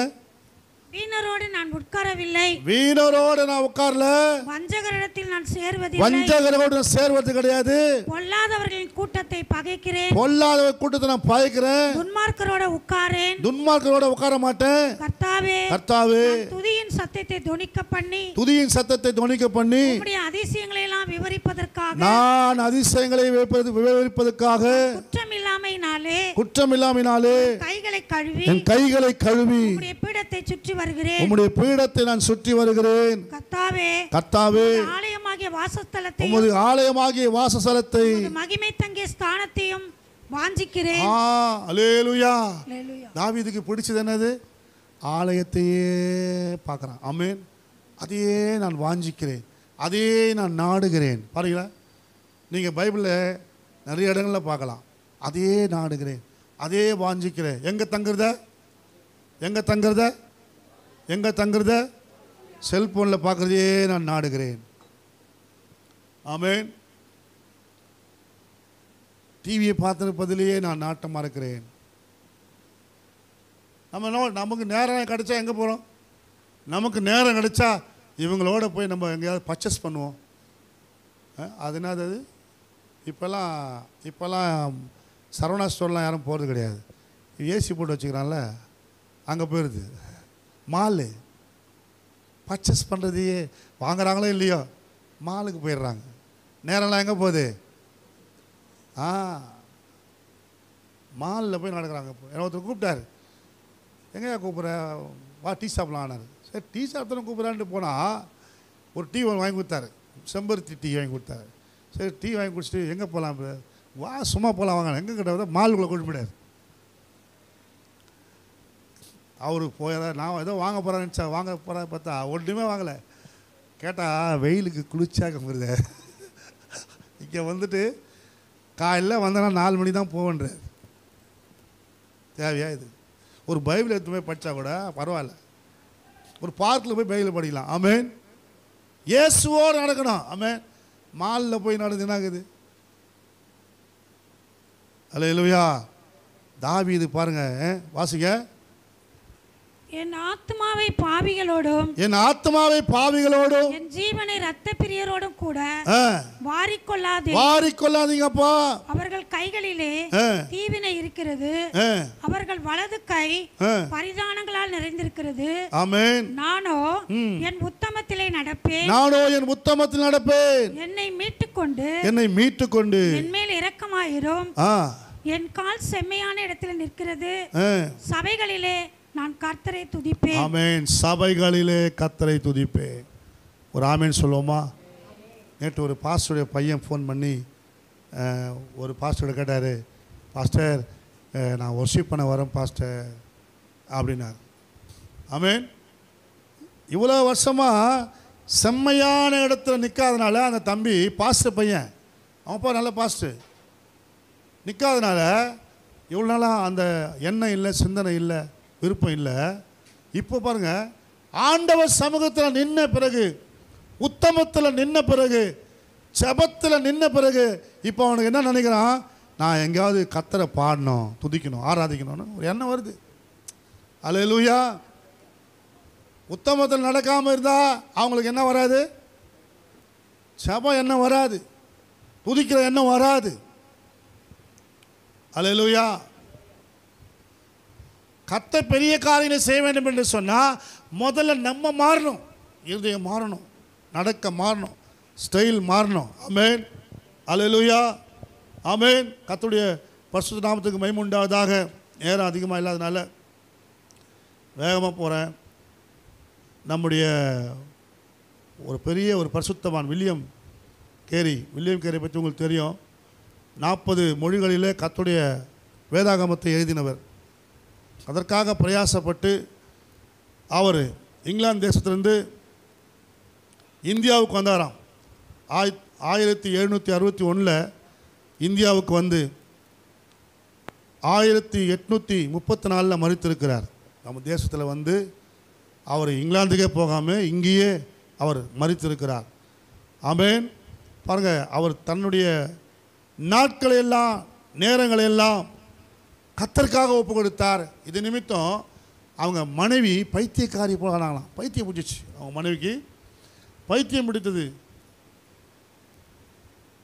B: வீணரோடு நான் உட்காரவில்லை.
A: வீணரோடு நான் உட்கார்ல.
B: வஞ்சகரிடத்தில் நான் சேர்வதில்லை.
A: வஞ்சகரோடு நான் சேர்வது கிடையாது.
B: பொல்லாதவர்களின் கூட்டத்தை பகைக்கிறேன்.
A: பொல்லாதவர் கூட்டத்தை நான் பகைக்கிறேன்.
B: துன்மார்க்கரோட உட்காரேன்.
A: துன்மார்க்கரோட உட்கார மாட்டேன்.
B: கர்த்தாவே,
A: கர்த்தாவே,
B: துதியின் சத்தத்தை தொனிக்க பண்ணி,
A: துதியின் சத்தத்தை தொனிக்க பண்ணி,
B: உம்முடைய அதிசயங்களை எல்லாம் விவரிப்பதற்காக,
A: நான் அதிசயங்களை விவரிப்பதற்காக, குற்றமில்லாமையினாலே
B: கைகளை கழுவி,
A: என் கைகளை கழுவி,
B: உம்முடைய பீடத்தை சுற்றி வருகிறேன்.
A: உம்முடைய பீடத்தை நான் சுற்றி வருகிறேன்.
B: கர்த்தாவே,
A: கர்த்தாவே,
B: ஆலயமாகிய வாசஸ்தலத்தை,
A: உம்முடைய ஆலயமாகிய வாசஸ்தலத்தை,
B: மகிமை தங்கிய ஸ்தானத்தையும் வாஞ்சிக்கிறேன்.
A: அல்லேலூயா.
B: அல்லேலூயா.
A: தாவீதுக்கு பிடிச்சது என்னது? ஆலயத்தையே பார்க்குறான். ஆமென். அதையே நான் வாஞ்சிக்கிறேன், அதையே நான் நாடுகிறேன். பாருங்களா, நீங்கள் பைபிளில் நிறைய இடங்களில் பார்க்கலாம். அதையே நாடுகிறேன், அதே வாஞ்சிக்கிறேன். எங்கே தங்குறத? எங்கே தங்குறத? எங்கே தங்குறத? செல்ஃபோனில் பார்க்குறதையே நான் நாடுகிறேன். ஆமென். டிவியை பார்த்துருப்பதிலேயே நான் நாட்டமாக இருக்கிறேன். நமக்கு நேரம் கிடைச்சா எங்கே போகிறோம்? நமக்கு நேரம் கிடைச்சா இவங்களோட போய் நம்ம எங்கேயாவது பர்ச்சேஸ் பண்ணுவோம். அது என்னது? இப்போல்லாம் சரவணா ஸ்டோர்லாம் யாரும் போகிறது கிடையாது. ஏசி போட்டு வச்சுக்கிறான்ல, அங்கே போயிடுது. மாலு பர்ச்சேஸ் பண்ணுறதையே வாங்குறாங்களோ இல்லையோ, மாலுக்கு போயிடுறாங்க. நேரம்லாம் எங்கே போகுது? மாலில் போய் நடக்கிறாங்க. ஒருத்தர் கூப்பிட்டாரு, எங்கேயா கூப்பிட்ற, வா டீ சாப்பிட்லாம் ஆனார். சரி டீ சாப்பிட்றேன் கூப்பிட்றான்ட்டு போனால் ஒரு டீ வாங்கி கொடுத்தாரு. செம்பருத்தி டீ வாங்கி கொடுத்தாரு. சரி டீ வாங்கி குடிச்சிட்டு எங்கே போகலாம்? வா சும்மா போகலாம் வாங்க. எங்கே கிட்ட மாலுக்குள்ளே கொண்டு போயிடாரு. அவருக்கு போயதான் நான் ஏதோ வாங்க போகிறேன்னு நினச்சா, வாங்க போகிறேன் பார்த்தா ஒன்றுமே வாங்கலை. கேட்டால் வெயிலுக்கு குளிச்சாக்குங்கிறத. இங்கே வந்துட்டு காலையில் வந்தேன்னா 4 மணி தான் போவேன்றார். தேவையா இது? ஒரு பைபிள் எடுத்து போய் படித்தா கூட பரவாயில்ல. ஒரு பார்க்கில் போய் பைபிள் படிக்கலாம். ஆமென். இயேசுவோடு நடக்கணும். ஆமென். மாலில் போய் நடந்து என்ன ஆகுது? அல்லேலூயா. தாவீது பாருங்க, வாசிங்க.
B: என் ஆத்மாவை பாவிகளோடும்,
A: என் ஆத்மாவை பாவிகளோடும்,
B: என் ஜீவனை இரத்த பிரியரோடும் கூட வாரிக்கொள்ளாதீங்கப்பா. அவர்கள் கைகளிலே தீவினை இருக்கிறது, அவர்கள் வலது கை பரிதானங்களால் நிறைந்திருக்கிறது. ஆமென். நானோ என் உத்தமத்திலே நடப்பேன். என்னை மீட்டுக்கொண்டு என் மேல் இரக்கமாயிரும். என் கால் செம்மையான இடத்தில் நிற்கிறது. சபைகளிலே நான் கர்த்தரை துதிப்பேன். ஆமென். சபைகளிலே கர்த்தரை துதிப்பேன். ஒரு ஆமென் சொல்லுவோமா? நேற்று ஒரு பாஸ்டருடைய பையன் ஃபோன் பண்ணி ஒரு பாஸ்டரை கேட்டார், பாஸ்டர் நான் வொர்ஷிப் பண்ண வரேன் பாஸ்டர் அப்படின்னார். ஆமென். இவ்வளோ வருஷமாக செம்மையான இடத்துல நிற்காதனால அந்த தம்பி பாஸ்டர் பையன், அவன்ப்பா நல்ல பாஸ்டர், நிற்காதனால இவ்வளோ நாளாக அந்த எண்ணம் இல்லை, சிந்தனை இல்லை, விருப்பம் இல்லை. இப்போ பாருங்கள், ஆண்டவர் சமூகத்தில் நின்ன பிறகு, உத்தமத்தில் நின்ன பிறகு, ஜெபத்தில் நின்ன பிறகு இப்போ அவனுக்கு என்ன நினைக்கிறான்? நான் எங்கேயாவது கர்த்தரை பாடணும், துதிக்கணும், ஆராதிக்கணும்னு ஒரு எண்ணம் வருது. அல்லேலூயா. உத்தமத்தில் நடக்காமல் இருந்தால் அவங்களுக்கு என்ன வராது? ஜெபம் எண்ணம் வராது, துதிக்கிற எண்ணம் வராது. அல்லேலூயா. கர்த்தர் பெரிய காரியங்களை செய்ய வேண்டும் என்று சொன்னால் முதல்ல நம்ம மாறணும், இருதயம் மாறணும், நடக்க மாறணும், ஸ்டைல் மாறணும். ஆமென். அல்லேலூயா. ஆமென். கர்த்தருடைய பரிசுத்த நாமத்துக்கு மகிமை உண்டாவதாக. நேரம் அதிகமாக இல்லாதனால வேகமாக போகிறேன். நம்முடைய ஒரு பெரிய ஒரு பரிசுத்தவான் வில்லியம் கேரி பற்றி உங்களுக்கு தெரியும். 40 மொழிகளிலே கர்த்தருடைய வேதாகமத்தை எழுதினவர். அதற்காக பிரயாசப்பட்டு அவர் இங்கிலாந்து தேசத்திலிருந்து இந்தியாவுக்கு வந்தாராம். 1761 இந்தியாவுக்கு வந்து 1834 மரித்திருக்கிறார். நம்ம தேசத்தில் வந்து அவர் இங்கிலாந்துக்கே போகாமல் இங்கேயே அவர் மரித்திருக்கிறார். ஆமென். பாருங்கள், அவர் தன்னுடைய நாட்களையெல்லாம் நேரங்களையெல்லாம் கர்த்தருக்காக ஒப்பு கொடுத்தார். இது நிமித்தம்
A: அவங்க மனைவி பைத்தியக்காரி போல ஆனாங்களாம். பைத்தியம் பிடிச்சிச்சு, அவங்க மனைவிக்கு பைத்தியம் பிடித்தது.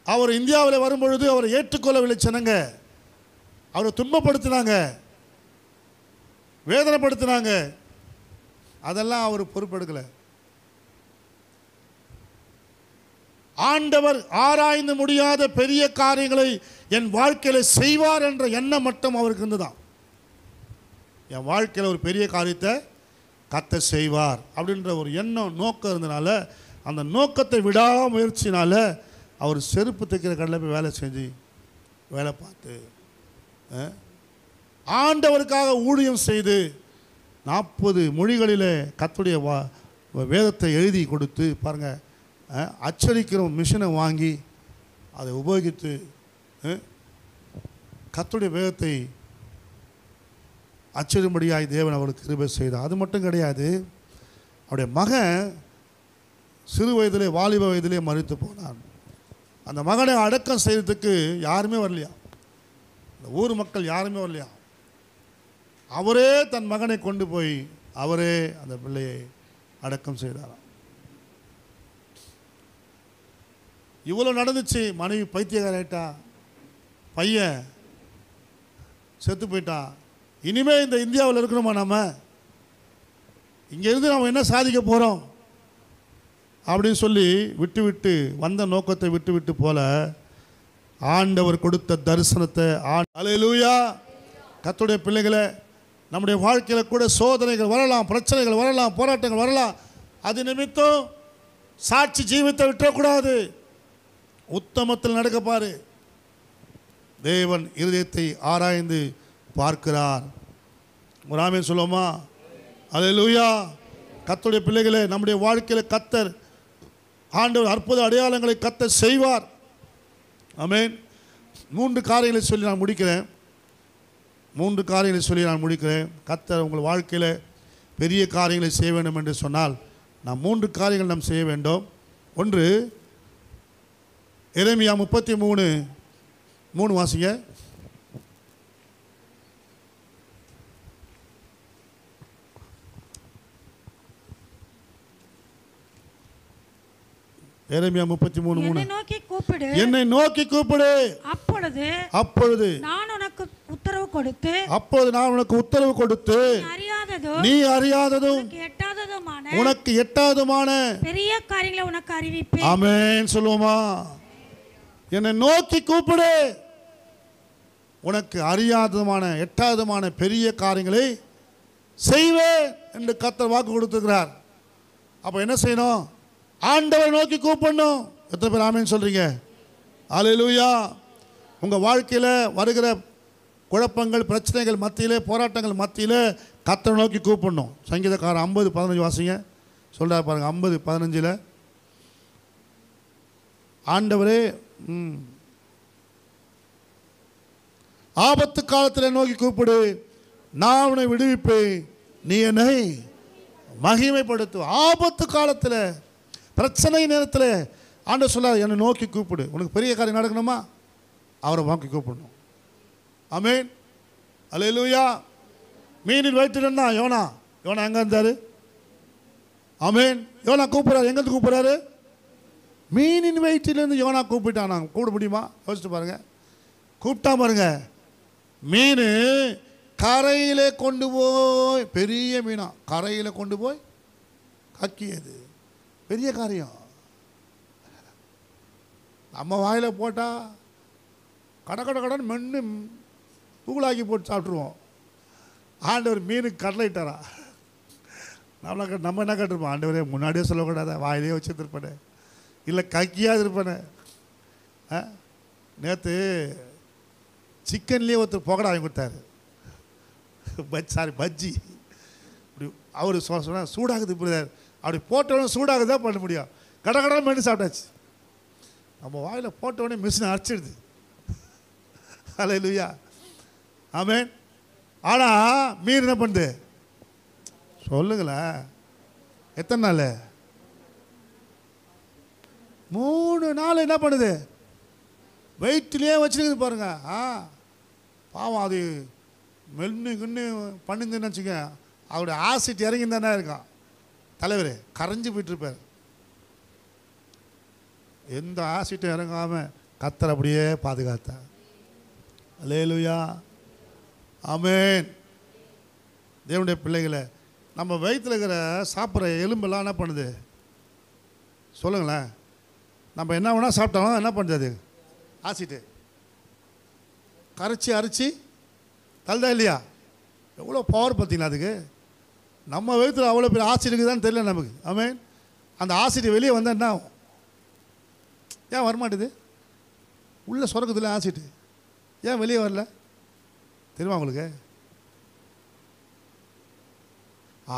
A: அவர் இந்தியாவில் வரும்பொழுது அவரை ஏற்றுக்கொள்ளவில்லை ஜனங்க. அவரை துன்பப்படுத்தினாங்க, வேதனைப்படுத்தினாங்க. அதெல்லாம் அவர் பொறுப்பெடுக்கலை. ஆண்டவர் ஆராய்ந்து முடியாத பெரிய காரியங்களை என் வாழ்க்கையில் செய்வார் என்ற எண்ணம் மட்டும் அவருக்கு இருந்துதான். என் வாழ்க்கையில் ஒரு பெரிய காரியத்தை கர்த்தர் செய்வார் அப்படின்ற ஒரு எண்ணம், நோக்கம் இருந்தனால, அந்த நோக்கத்தை விடாமுயற்சினால அவர் செருப்பு தைக்கிற கடையில் போய் வேலை செஞ்சு வேலை பார்த்து ஆண்டவருக்காக ஊழியம் செய்து 40 மொழிகளில் கர்த்தருடைய வேதத்தை எழுதி கொடுத்து பாருங்கள், அச்சடிக்கிற மிஷினை வாங்கி அதை உபயோகித்து கர்த்தருடைய வேதத்தை அச்சடிக்கும்படியாய் தேவன் அவருக்கு கிருபை செய்தார். அது மட்டும் கிடையாது, அவருடைய மகன் சிறு வயதிலே, வாலிப வயதிலே மரித்து போனான். அந்த மகனை அடக்கம் செய்யறதுக்கு யாருமே வரலையா, அந்த ஊர் மக்கள் யாருமே வரலையா. அவரே தன் மகனை கொண்டு போய் அவரே அந்த பிள்ளையை அடக்கம் செய்தாராம். இவ்வளோ நடந்துச்சு. மனைவி பைத்தியக்காராயிட்டா, பையன் செத்து போயிட்டான். இனிமேல் இந்த இந்தியாவில் இருக்கணுமா? நம்ம இங்கேருந்து நம்ம என்ன சாதிக்க போகிறோம் அப்படின்னு சொல்லி விட்டு வந்த நோக்கத்தை விட்டு போல ஆண்டவர் கொடுத்த தரிசனத்தை அல்லேலூயா. கர்த்தருடைய பிள்ளைகளை, நம்முடைய வாழ்க்கையில் கூட சோதனைகள் வரலாம், பிரச்சனைகள் வரலாம், போராட்டங்கள் வரலாம். அது நிமித்தம் சாட்சி ஜீவித்தை விட்டுறக்கூடாது. உத்தமத்தில் நடக்க பாரு. தேவன் இருதயத்தை ஆராய்ந்து பார்க்கிறார். ஒரு ஆமென் சொல்லுவோமா? அல்லேலூயா. கர்த்தருடைய பிள்ளைகளே, நம்முடைய வாழ்க்கையில் கர்த்தர் ஆண்டவர் அற்புத அடையாளங்களை கர்த்தர் செய்வார். ஆமென். 3 காரியங்களை சொல்லி நான் முடிக்கிறேன். கர்த்தர் உங்கள் வாழ்க்கையில் பெரிய காரியங்களை செய்ய வேண்டும் என்று சொன்னால் நாம் 3 காரியங்கள் நாம் செய்ய வேண்டும். ஒன்று, எரேமியா 33:3 வாசிங்க. எரேமியா 33:3. என்னை நோக்கி கூப்பிடு, அப்பொழுது நான் உனக்கு உத்தரவு கொடுத்து நீ அறியாததும் உனக்கு எட்டாததுமான
B: பெரிய காரியங்களை உனக்கு அறிவிப்பேன்.
A: ஆமென் சொல்லுவோமா? என்னை நோக்கி கூப்பிடு, உனக்கு அறியாததுமான எட்டாததுமான பெரிய காரியங்களை செய்வேன் என்று கர்த்தர் வாக்கு கொடுத்திருக்கிறார். அப்போ என்ன செய்யணும்? ஆண்டவரை நோக்கி கூப்பிடணும். எத்தனை பேர் ஆமென் சொல்றீங்க? அல்லேலூயா. உங்கள் வாழ்க்கையில் வருகிற குழப்பங்கள், பிரச்சனைகள் மத்தியிலே, போராட்டங்கள் மத்தியிலே கர்த்தரை நோக்கி கூப்பிடணும். சங்கீதக்காரர் 50:15 வாசிங்க. சொல்கிறார் பாருங்கள். 50:15 ஆண்டவரே, ஆபத்து காலத்தில் நோக்கி கூப்பிடு, நான் உன்னை விடுவிப்பேன், நீ என்னை மகிமைப்படுத்து. ஆபத்து காலத்தில், பிரச்சனை நேரத்தில் ஆண்டவர் சொல்லார், என்னை நோக்கி கூப்பிடு. உனக்கு பெரிய காரியம் நடக்கணுமா? அவரை நோக்கி கூப்பிடணும். ஆமென். அல்லேலூயா. மீனின் வயிற்றில் தான் யோனா எங்கே இருந்தார்? ஆமென். யோனா கூப்பிட்றாரு. எங்கேருந்து கூப்பிட்றாரு? மீனின் வயிற்றிலேருந்து யோனா கூப்பிட்டான். நாங்கள் கூப்பிட முடியுமா? யோசிச்சு பாருங்க. கூப்பிட்டா பாருங்க. மீன் கரையில் கொண்டு போய், பெரிய மீனா கரையில் கொண்டு போய் கக்கியது. பெரிய காரியம். நம்ம வாயில் போட்டால் கடன் மென்று தூளாக்கி போட்டு சாப்பிட்ருவோம். ஆண்டவர் மீனுக்கு கடலைட்டாரா? நம்ம என்ன கேட்டிருப்போம்? ஆண்டவரே முன்னாடியே சொல்லக்கூடாதா? வாயிலே வச்சுருப்பேனே, இல்லை கக்கியாக இருப்பேனே. நேற்று சிக்கன்லேயே ஒருத்தர் புகடை வாங்கி கொடுத்தாரு. பஜ்ஜி. இப்படி அவர் சொன்னால் சூடாகுது இப்படிதார். அப்படி போட்டவொடனே சூடாகுதான் பண்ண முடியும். கடை மென்று சாப்பிட்டாச்சு. நம்ம வாயில் போட்டவொடனே மிஷினை அரைச்சிடுது. அல்லேலூயா. ஆமென். ஆனால் மீன் என்ன பண்ணுது? சொல்லுங்களேன். எத்தனை நாள்? 3 நாள் என்ன பண்ணுது? வெயிட்லேயே வச்சுருக்குது பாருங்க. பாவம், அது மென்னு கின்னு பண்ணிருந்துன்னு வச்சுக்க, அவருடைய ஆசிட் இறங்கி தானே இருக்கான் தலைவர், கரைஞ்சி போயிட்டுருப்பார். எந்த ஆசிட்டும் இறங்காமல் கர்த்தர் அப்படியே பாதுகாத்தார். அல்லேலூயா, ஆமென். தேவனுடைய பிள்ளைகளை, நம்ம வயிற்றில் இருக்கிற சாப்பிட்ற எலும்பெல்லாம் என்ன பண்ணுது சொல்லுங்களேன்? நம்ம என்ன வேணால் சாப்பிட்டாலும் என்ன பண்ணுது? அது ஆசிட்டு கரைச்சி அரைச்சி தள்ளுதா இல்லையா? எவ்வளோ பவர் பார்த்தீங்களா அதுக்கு? நம்ம வயிற்றில் அவ்வளோ பெரிய ஆசிட் இருக்குதான்னு தெரியல நமக்கு. ஆமென். அந்த ஆசிட் வெளியே வந்தால் என்ன ஆகும்? ஏன் வரமாட்டுது? உள்ளே சுரக்குதுல ஆசிட்டு, ஏன் வெளியே வரல தெரியுமா உங்களுக்கு?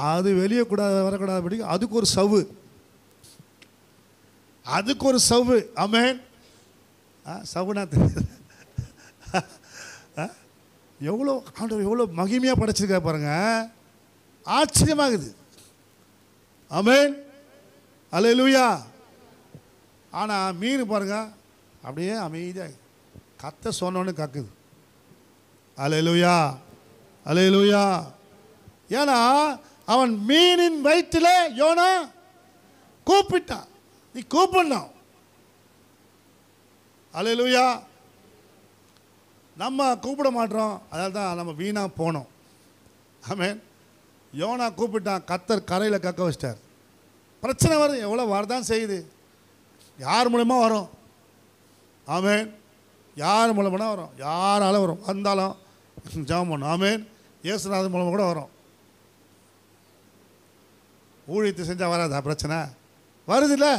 A: அது வெளியே வரக்கூடாது. அதுக்கு ஒரு சவ்வு, அதுக்கு ஒரு சவ்வு. ஆமென். சவுனா தெரியுது. எவ்வளோ ஆண்டவர் எவ்வளோ மகிமையாக படைச்சிருக்கா பாருங்க, ஆச்சரியமாகுது. ஆமென், அல்லேலூயா. ஆனால் மீன் பாருங்க அப்படியே அமைதியாக கத்த சொன்னோன்னு கக்குது. அல்லேலூயா, அல்லேலூயா. ஏன்னா அவன் மீனின் வயிற்றில் யோனா கூப்பிட்டான். நீ கூப்பிடணும். அல்லேலூயா. நம்ம கூப்பிட மாட்டோம், அதனால தான் நம்ம வீணாக போனோம். ஆமென். யோனா கூப்பிட்டான், கர்த்தர் கரையில் கக்க வச்சிட்டார். பிரச்சனை வரும், எவ்வளோ வரதான் செய்யுது. யார் மூலமா வரும்? ஆமென். யார் மூலமானா வரும், யாரால வரும், வந்தாலும் ஜெபம் பண்ணும். ஆமென். இயேசுநாதர் மூலமாக கூட வரும். ஊழியத்தை செஞ்சால் வராதா பிரச்சனை? வருது இல்லை,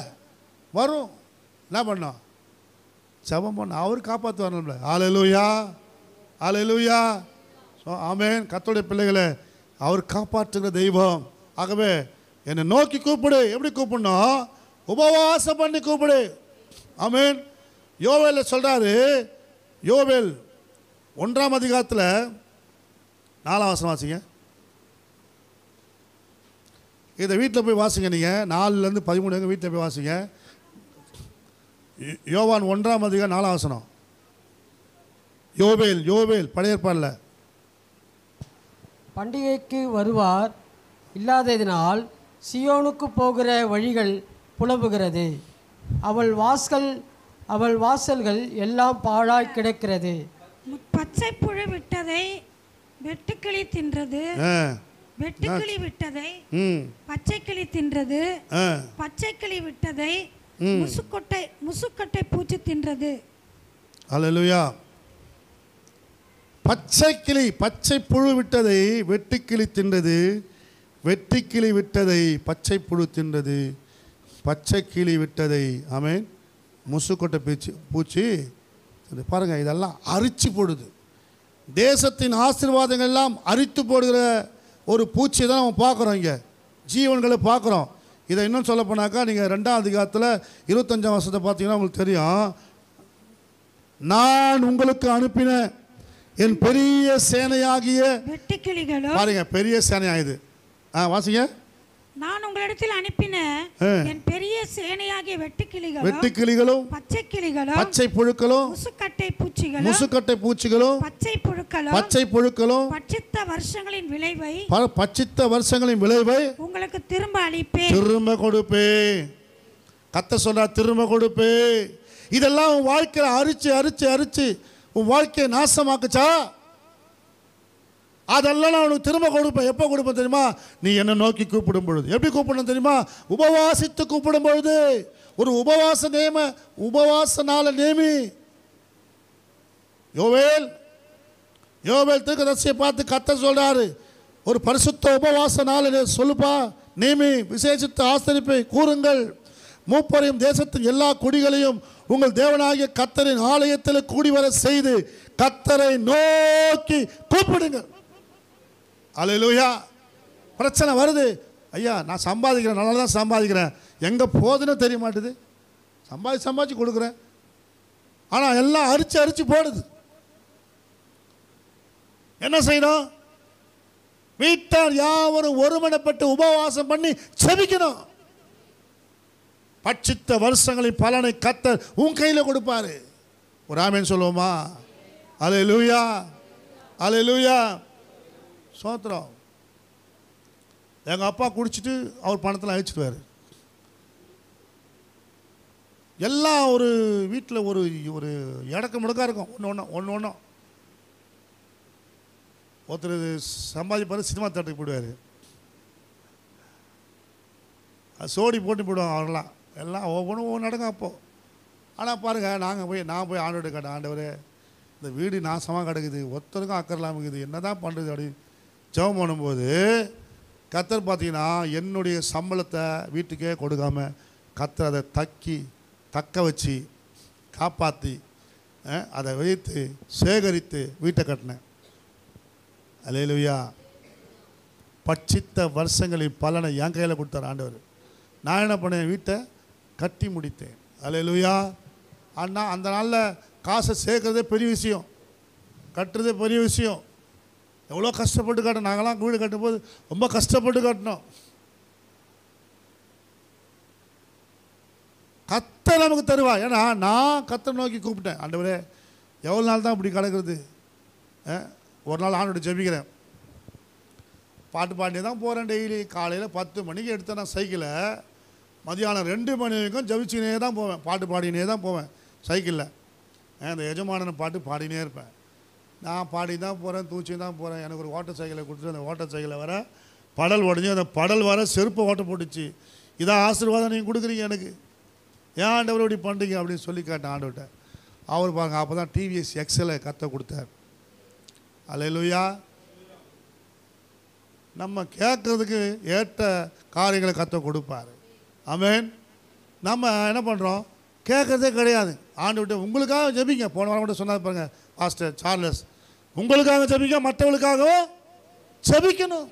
A: வரும். என்ன பண்ணோம்? ஜெபம் பண்ண, அவர் காப்பாற்று வரணும்ல. அல்லேலூயா, அல்லேலூயா. ஆமென். கர்த்தருடைய பிள்ளைகளை, அவர் காப்பாற்றுகிற தெய்வம். ஆகவே என்னை நோக்கி கூப்பிடு. எப்படி கூப்பிடணும்? உபவாசம் பண்ணி கூப்பிடு. ஆமென். யோவேல் சொல்றாரு, யோவேல் 1ஆம் அதிகாரத்தில் 4ஆம் வசனம் வாசிங்க. இதை வீட்டில் போய் வாசிங்க. நீங்கள் 4லேருந்து 13 எங்கள் வீட்டில் போய் வாசிங்க. யோவான் 1ஆம் அதிகாரம் 4ஆம் வசனம். யோவேல் பழைய ஏற்பாடில்.
C: பண்டிகைக்கு வருவார் இல்லாததினால் சியோனுக்கு போகிற வழிகள் புலம்புகிறது. அவள் வாசல்கள் எல்லாம் பாழாய் கிடக்கிறது.
B: பச்சை புழு விட்டதை வெட்டுக்கிளி தின்றது. வெட்டுக்கிளி விட்டதை பச்சைக்கிளி தின்றது. பச்சைக்கிளி விட்டதை முசுக்கட்டை பூச்சி தின்றது.
A: அல்லேலூயா. பச்சைக்கிளி, பச்சை புழு விட்டதை வெட்டுக்கிளி தின்றது. வெட்டுக்கிளி விட்டதை பச்சை புழு தின்றது. பச்சைக்கிளி விட்டதை ஆமென் முசுக்கொட்டை பூச்சி பாருங்க. இதெல்லாம் அரிச்சு போடுது. தேசத்தின் ஆசீர்வாதங்கள் எல்லாம் அரித்து போடுகிற ஒரு பூச்சியை தான் நம்ம பார்க்குறோம். இங்கே ஜீவன்களை பார்க்குறோம். இதை இன்னும் சொல்ல போனாக்கா நீங்கள் 2ஆம் அதிகாரத்தில் 25ஆம் வசனத்தை பார்த்தீங்கன்னா உங்களுக்கு தெரியும். நான் உங்களுக்கு அனுப்பின என் பெரிய சேனையாகிய
B: வெட்டுக்கிளிகளும்,
A: பாருங்க பெரிய சேனையாகுது. வாசிங்க.
B: நான் உங்களிடத்தில் அனுப்பின என் பெரிய சேனையாகிய
A: வெட்டுக்கிளிகளும் பச்சை புழுக்களும் முசுக்கட்டை பூச்சிகளும் பச்சை புழுக்களும் பட்சித்த வருஷங்களின் விளைவை உங்களுக்கு திரும்ப அளிப்பேன், திரும்ப கொடுப்பேன். கர்த்தர் சொன்னார், திரும்ப கொடுப்பேன். இதெல்லாம் உன் வாழ்க்கையில் அரிச்சு உன் வாழ்க்கையை நாசமாக்குச்சா? அதெல்லாம் நான் உனக்கு திரும்ப கொடுப்பேன். எப்போ கொடுப்பேன் தெரியுமா? நீ என்னை நோக்கி கூப்பிடும் பொழுது. எப்படி கூப்பிடணும் தெரியுமா? உபவாசித்து கூப்பிடும் பொழுது. ஒரு உபவாச நாளை நேமி. யோவேல் தீர்க்கதரிசியை பார்த்து கர்த்தர் சொல்றாரு, ஒரு பரிசுத்த உபவாச நாளை சொல்லுப்பா, நேமி, விசேஷித்த ஆசரிப்பை கூறுங்கள். மூப்பரையும் தேசத்தின் எல்லா குடிகளையும் உங்கள் தேவனாகிய கர்த்தரின் ஆலயத்தில் கூடிவர செய்து கர்த்தரை நோக்கி கூப்பிடுங்கள். அல்லேலூயா. பிரச்சனை வருது. ஐயா நான் சம்பாதிக்கிறேன், நல்லா தான் சம்பாதிக்கிறேன், எங்கே போகுதுன்னு தெரிய மாட்டுது. சம்பாதிச்சு கொடுக்குறேன், ஆனால் எல்லாம் அரிச்சு போடுது. என்ன செய்யணும்? வீட்டார் யாவரும் ஒருமனப்பட்டு உபவாசம் பண்ணி செபிக்கணும். பட்சித்த வருஷங்களின் பலனை கர்த்தர் உன் கையில் கொடுப்பாரு. ஒரு ஆமென் சொல்லுவோமா? அல்லேலூயா, அல்லேலூயா. சோத்திரம். எங்கள் அப்பா குடிச்சிட்டு அவர் பணத்தில் அழிச்சிடுவார். எல்லாம் ஒரு வீட்டில் ஒரு ஒரு இடக்க முடக்காக இருக்கும். ஒன்று ஒருத்தர் சம்பாதிப்பார், சினிமா தேட்டருக்கு போயிடுவார். அது சோடி போட்டு போயிடுவாங்க அவரெல்லாம். எல்லாம் ஒவ்வொன்றும் நடக்கும் அப்போது. ஆனால் பாருங்கள், நான் போய் ஆண்டவர்கிட்ட கேட்டேன், ஆண்டவரே இந்த வீடு நாசமாக கிடக்குது, ஒருத்தருக்கும் அக்கறலாம் இருக்குது, என்ன தான் பண்ணுறது அப்படின்னு ஜெபம் பண்ணும்போது கர்த்தர் பார்த்தீங்கன்னா என்னுடைய சம்பளத்தை வீட்டுக்கே கொடுக்காம கர்த்தர் அதை தக்க வச்சு காப்பாற்றி அதை வைத்து சேகரித்து வீட்டை கட்டினேன். அல்லேலூயா. பட்சித்த வருஷங்களின் பலனை என் கையில் கொடுத்தார் ஆண்டவர். நான் என்ன பண்ணேன், வீட்டை கட்டி முடித்தேன். அல்லேலூயா. அண்ணா அந்த நாளில் காசை சேர்க்கறதே பெரிய விஷயம், கட்டுறதே பெரிய விஷயம். எவ்வளோ கஷ்டப்பட்டு கட்டணும். நாங்களாம் வீடு கட்டும்போது ரொம்ப கஷ்டப்பட்டு கட்டினோம். கர்த்தர் நமக்கு தருவா. ஏன்னா நான் கர்த்தரை நோக்கி கூப்பிட்டேன், ஆண்டவரே எவ்வளோ நாள் தான் இப்படி கிடக்கிறது. ஒரு நாள் ஆண்டோட ஜெபிக்கிறேன், பாட்டு பாடினே தான் போகிறேன். டெய்லி காலையில் 10 மணிக்கு எடுத்தேன் நான் சைக்கிளை, மதியானம் 2 மணி வரைக்கும் ஜபிச்சுனே தான் போவேன், பாட்டு பாடினே தான் போவேன் சைக்கிளில். அந்த எஜமானனை பாட்டு பாடினே இருப்பேன். நான் பாடி தான் போகிறேன், தூச்சி தான் போகிறேன். எனக்கு ஒரு ஓட்டர் சைக்கிளை கொடுத்துட்டு அந்த ஓட்டர் சைக்கிளை வர படல் உடஞ்சி, அந்த படல் வர செருப்பை ஓட்ட போட்டுச்சு. இதான் ஆசீர்வாதம் நீங்கள் கொடுக்குறீங்க எனக்கு, ஏன் ஆண்டவர் இப்படி பண்ணுறீங்க அப்படின்னு சொல்லி கேட்டேன் ஆண்டவர்கிட்ட. அவர் பாருங்க அப்போ தான் டிவிஎஸ் எக்ஸலை கற்று கொடுத்தார். அல்லேலூயா. நம்ம கேட்குறதுக்கு ஏற்ற காரியங்களை கற்று கொடுப்பார். ஆமென். நம்ம என்ன பண்ணுறோம், கேட்குறதே கிடையாது. ஆண்டவர்கிட்ட உங்களுக்காக ஜெபிங்க. போன வாரம் கூட சொன்னார் பாருங்க பாஸ்டர் சார்லஸ், உங்களுக்காக ஜெபிக்க, மற்றவங்களுக்காகவும் ஜெபிக்கணும்.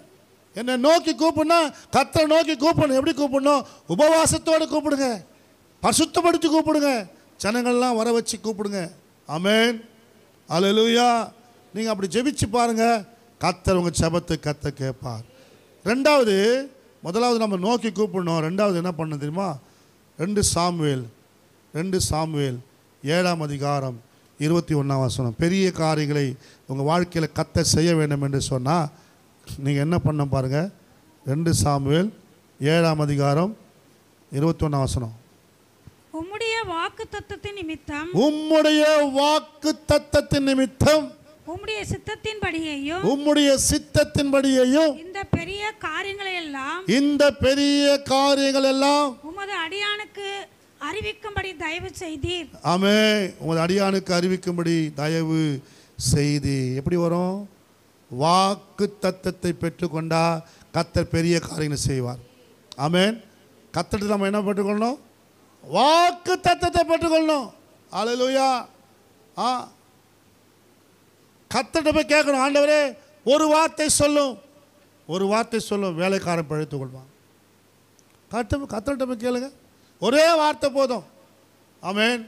A: என்னை நோக்கி கூப்பிடணும், கர்த்தரை நோக்கி கூப்பிடணும். எப்படி கூப்பிடணும், உபவாசத்தோடு கூப்பிடுங்க, பரிசுத்தப்படுத்தி கூப்பிடுங்க, ஜனங்கள்லாம் வர வச்சு கூப்பிடுங்க. ஆமென். அல்லேலூயா. நீங்கள் அப்படி ஜெபிச்சு பாருங்கள், கர்த்தர் உங்கள் ஜெபத்தை கர்த்தர் கேட்பார். முதலாவது நம்ம நோக்கி கூப்பிடணும். ரெண்டாவது என்ன பண்ணணும் தெரியுமா, 2 சாமுவேல் 7ஆம் அதிகாரம் 21ஆம் வசனம். பெரிய காரியங்களை உங்கள் வாழ்க்கையில் கர்த்தர் செய்ய வேண்டும் என்று சொன்னால் நீங்கள் என்ன பண்ண பாருங்கள். 2 சாமுவேல் 7ஆம் அதிகாரம் 21ஆம் வசனம்.
B: உம்முடைய வாக்கு தத்தத்தின் நிமித்தம் உம்முடைய சித்தத்தின்படியையும்
A: இந்த பெரிய காரியங்கள் எல்லாம்
B: உமது அடியானுக்கு அறிவிக்கும்படி தயவு செய்தீர்.
A: ஆமென். உமது அடியானுக்கு அறிவிக்கும்படி தயவு செய்தி. எப்படி வரும், வாக்கு தத்தத்தை பெற்றுக்கொண்டா கர்த்தர் பெரிய காரியங்களை செய்வார். ஆமென். கர்த்தர்கிட்ட நம்ம என்ன பெற்றுக்கொள்ளணும், வாக்கு தத்தத்தை பெற்றுக்கொள்ளணும். அல்லேலூயா. கர்த்தர்கிட்ட போய் கேட்கணும், ஆண்டவரே ஒரு வார்த்தை சொல்லும் வேலைக்காரன் பழித்துக் கொள்வான். கர்த்தர்கிட்ட போய் கேளுங்க, ஒரே வார்த்தை போதும். ஆமென்.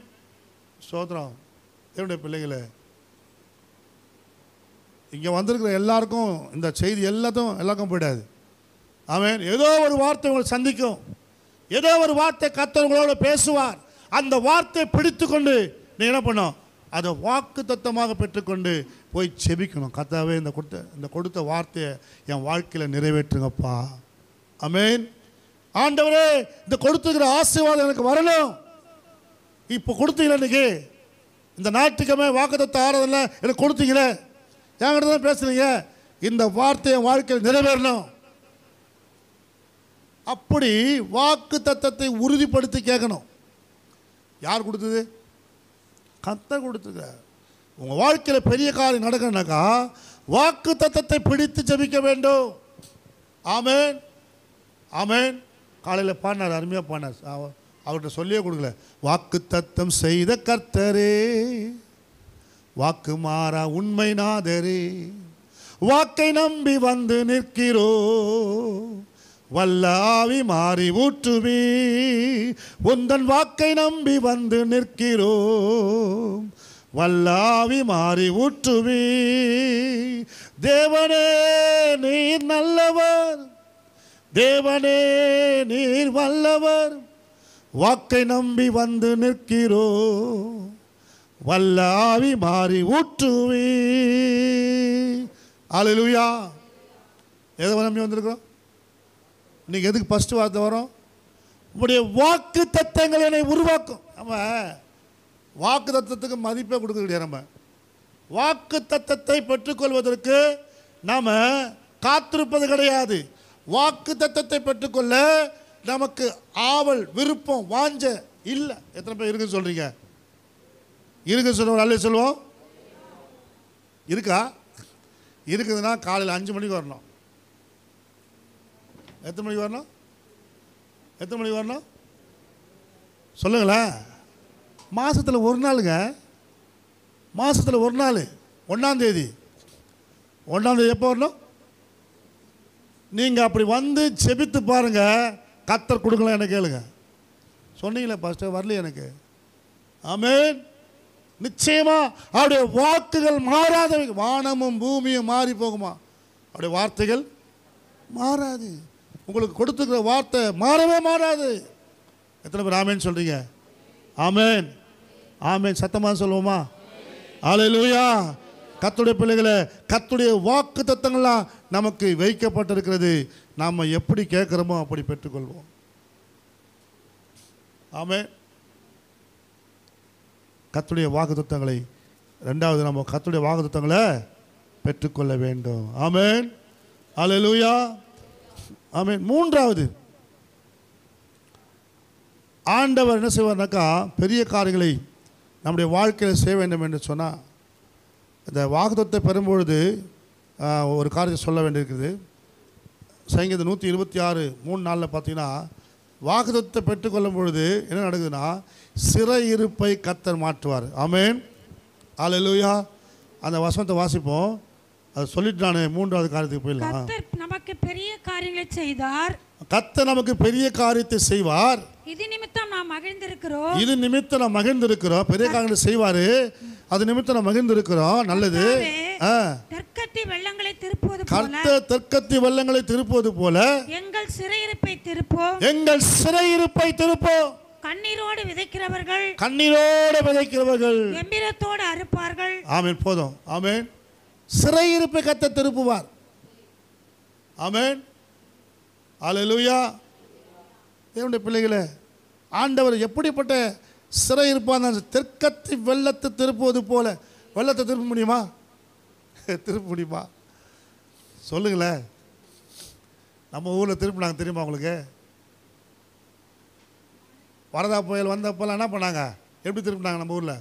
A: ஸ்தோத்திரம். என்னுடைய பிள்ளைங்களே, இங்கே வந்திருக்கிற எல்லாருக்கும் இந்த செய்தி எல்லாருக்கும் போயிடாது. ஆமென். ஏதோ ஒரு வார்த்தை உங்களை சந்திக்கும், ஏதோ ஒரு வார்த்தை கர்த்தர் உங்களோட பேசுவார். அந்த வார்த்தையை பிடித்து கொண்டு நீ என்ன பண்ணும், அதை வாக்கு தத்தமாக பெற்றுக்கொண்டு போய் செபிக்கணும். கர்த்தாவே இந்த கொடுத்த வார்த்தையை என் வாழ்க்கையில் நிறைவேற்றுங்கப்பா. ஆமென். ஆண்டவரே இந்த கொடுத்துக்கிற ஆசீர்வாதம் எனக்கு வரணும். இப்போ கொடுத்தீங்களே, இன்னைக்கு இந்த ஞாயிற்றுக்கிழமை வாக்குத்தத்த ஆராதனை எனக்கு கொடுத்தீங்களே, என்கிட்ட தான் பேசுறீங்க, இந்த வார்த்தையை வாழ்க்கையில் நிறைவேறணும். அப்படி வாக்கு தத்தத்தை உறுதிப்படுத்தி கேட்கணும். யார் கொடுத்தது, கர்த்தர் கொடுத்தது. உங்கள் வாழ்க்கையில் பெரிய காரியம் நடக்கணும்னாக்கா வாக்கு தத்தத்தை பிடித்து ஜெபிக்க வேண்டும். ஆமென். ஆமென். காலையில் பாடினார், அருமையாக பாடினார். அவர்கிட்ட சொல்லியே கொடுக்கல. வாக்கு தத்தம் செய்த கர்த்தரே, வாக்கு மாறா உண்மை நாதரே, வாக்கை நம்பி வந்து நிற்கிறோ, வல்லாவி மாறி ஊற்றுமே, உந்தன் வாக்கை நம்பி வந்து நிற்கிறோ, வல்லாவி மாறி ஊற்றுமே. தேவனே நீர் நல்லவர், தேவனே நீர் வல்லவர், வாக்கை நம்பி வந்து நிற்கிறோ, வல்லாவி மாறி ஊற்றுவே. அல்லேலூயா. எதை நம்பி வந்திருக்கிறோம், இன்னைக்கு எதுக்கு ஃபஸ்ட்டு வார்த்தை வரும்? உங்களுடைய வாக்கு தத்தங்கள் என்னை உருவாக்கும். நம்ம வாக்கு தத்தத்துக்கு மதிப்பே கொடுக்க கிடையாது. நம்ம வாக்கு தத்தத்தை பெற்றுக்கொள்வதற்கு நாம் காத்திருப்பது கிடையாது. வாக்கு தத்தத்தை பெற்றுக்கொள்ள நமக்கு ஆவல், விருப்பம், வாஞ்ச இல்லை. எத்தனை பேர் இருக்குன்னு சொல்கிறீங்க? இருக்குன்னு சொல்லுவோம். அல்ல சொல்லுவோம். இருக்கா? இருக்குதுன்னா காலையில் 5 மணிக்கு வரணும். எத்தனை மணிக்கு வரணும்? எத்தனை மணிக்கு வரணும் சொல்லுங்களேன். மாதத்தில் ஒரு நாளுங்க. மாதத்தில் ஒரு நாள் 1ஆம் தேதி. 1ஆம் தேதி எப்போ வரணும்? நீங்கள் அப்படி வந்து செபித்து பாருங்கள். கர்த்தர் கொடுக்கலாம் எனக்கு கேளுங்க. சொன்னீங்களே பாஸ்டர், வரல எனக்கு. ஆமென். நிச்சயமா அவருடைய வாக்குகள் மாறாதவை. வானமும் பூமியும் மாறி போகுமா, அவருடைய வார்த்தைகள் மாறாது. உங்களுக்கு கொடுத்துக்கிற வார்த்தை மாறவே மாறாது. எத்தனை பேர் ஆமேன் சொல்றீங்க? ஆமேன், ஆமேன். சத்தமாக சொல்லுவோமா? அல்லேலூயா. கர்த்தருடைய பிள்ளைகளை, கர்த்தருடைய வாக்கு தத்தங்கள்லாம் நமக்கு வைக்கப்பட்டிருக்கிறது. நாம் எப்படி கேட்குறோமோ அப்படி பெற்றுக்கொள்வோம். ஆமென். கர்த்தருடைய வாக்கு தத்தங்களை, ரெண்டாவது நம்ம கர்த்தருடைய வாக்கு தத்தங்களை பெற்றுக்கொள்ள வேண்டும். ஆமென், அல்லேலூயா, ஆமென். மூன்றாவது, ஆண்டவர் என்ன செய்வார்னாக்கா, பெரிய காரியங்களை நம்முடைய வாழ்க்கையில் செய்ய வேண்டும் என்று சொன்னால், இந்த வாக்குத்தத்தை பெறும்பொழுது ஒரு காரியத்தை சொல்ல வேண்டியிருக்குது. சங்கீதம் 126:3-4 பார்த்தீங்கன்னா, வாக்குத்தத்தை பெற்றுக்கொள்ளும் பொழுது என்ன நடக்குதுன்னா, சிறையிருப்பை கர்த்தர் மாற்றுவார். ஆமென், அல்லேலூயா. அந்த வசனத்தை வாசிப்போம். அதை சொல்லிட்டு நான் மூன்றாவது காரியத்துக்கு போயிடலாம்.
B: கர்த்தர் நமக்கு பெரிய காரியங்களை செய்தார்.
A: கர்த்தர் நமக்கு பெரிய காரியத்தை செய்வார்.
B: இது நிமித்தம் நாம் மகிழ்ந்திருக்கிறோம்.
A: இது நிமித்தம் நாம் மகிழ்ந்திருக்கிறோம். பெரிய காரியங்களை செய்வாரு, அது நிமித்தம் நாம் மகிழ்ந்திருக்கிறோம். நல்லது.
B: தெற்கத்தி வெள்ளங்களை திருப்புவது போல,
A: கர்த்தர் தெற்கத்தி வெள்ளங்களை திருப்புவது போல
B: எங்கள் சிறையிருப்பை திருப்போம்.
A: எங்கள் சிறையிருப்பை திருப்போம்.
B: கண்ணீரோடு விதைக்கிறவர்கள்,
A: கண்ணீரோடு விதைக்கிறவர்கள்
B: கம்பீரத்தோடு அறுப்பார்கள்.
A: ஆமென். போதும். ஆமென். சிறையிருப்பை கர்த்தர் திருப்புவார். ஆமென், அல்லேலூயா. தேவனுடைய பிள்ளைகளே, ஆண்டவர் எப்படிப்பட்ட சிறையிருப்பான்? தெற்கத்தி வெள்ளத்தை திருப்புவது போல. வெள்ளத்தை திருப்ப முடியுமா? திருப்ப முடியுமா? சொல்லுங்களேன். நம்ம ஊரில் திருப்பினாங்க தெரியுமா உங்களுக்கு? வரதா புயல் வந்தப்போலாம் என்ன பண்ணாங்க? எப்படி திருப்பினாங்க நம்ம ஊரில்?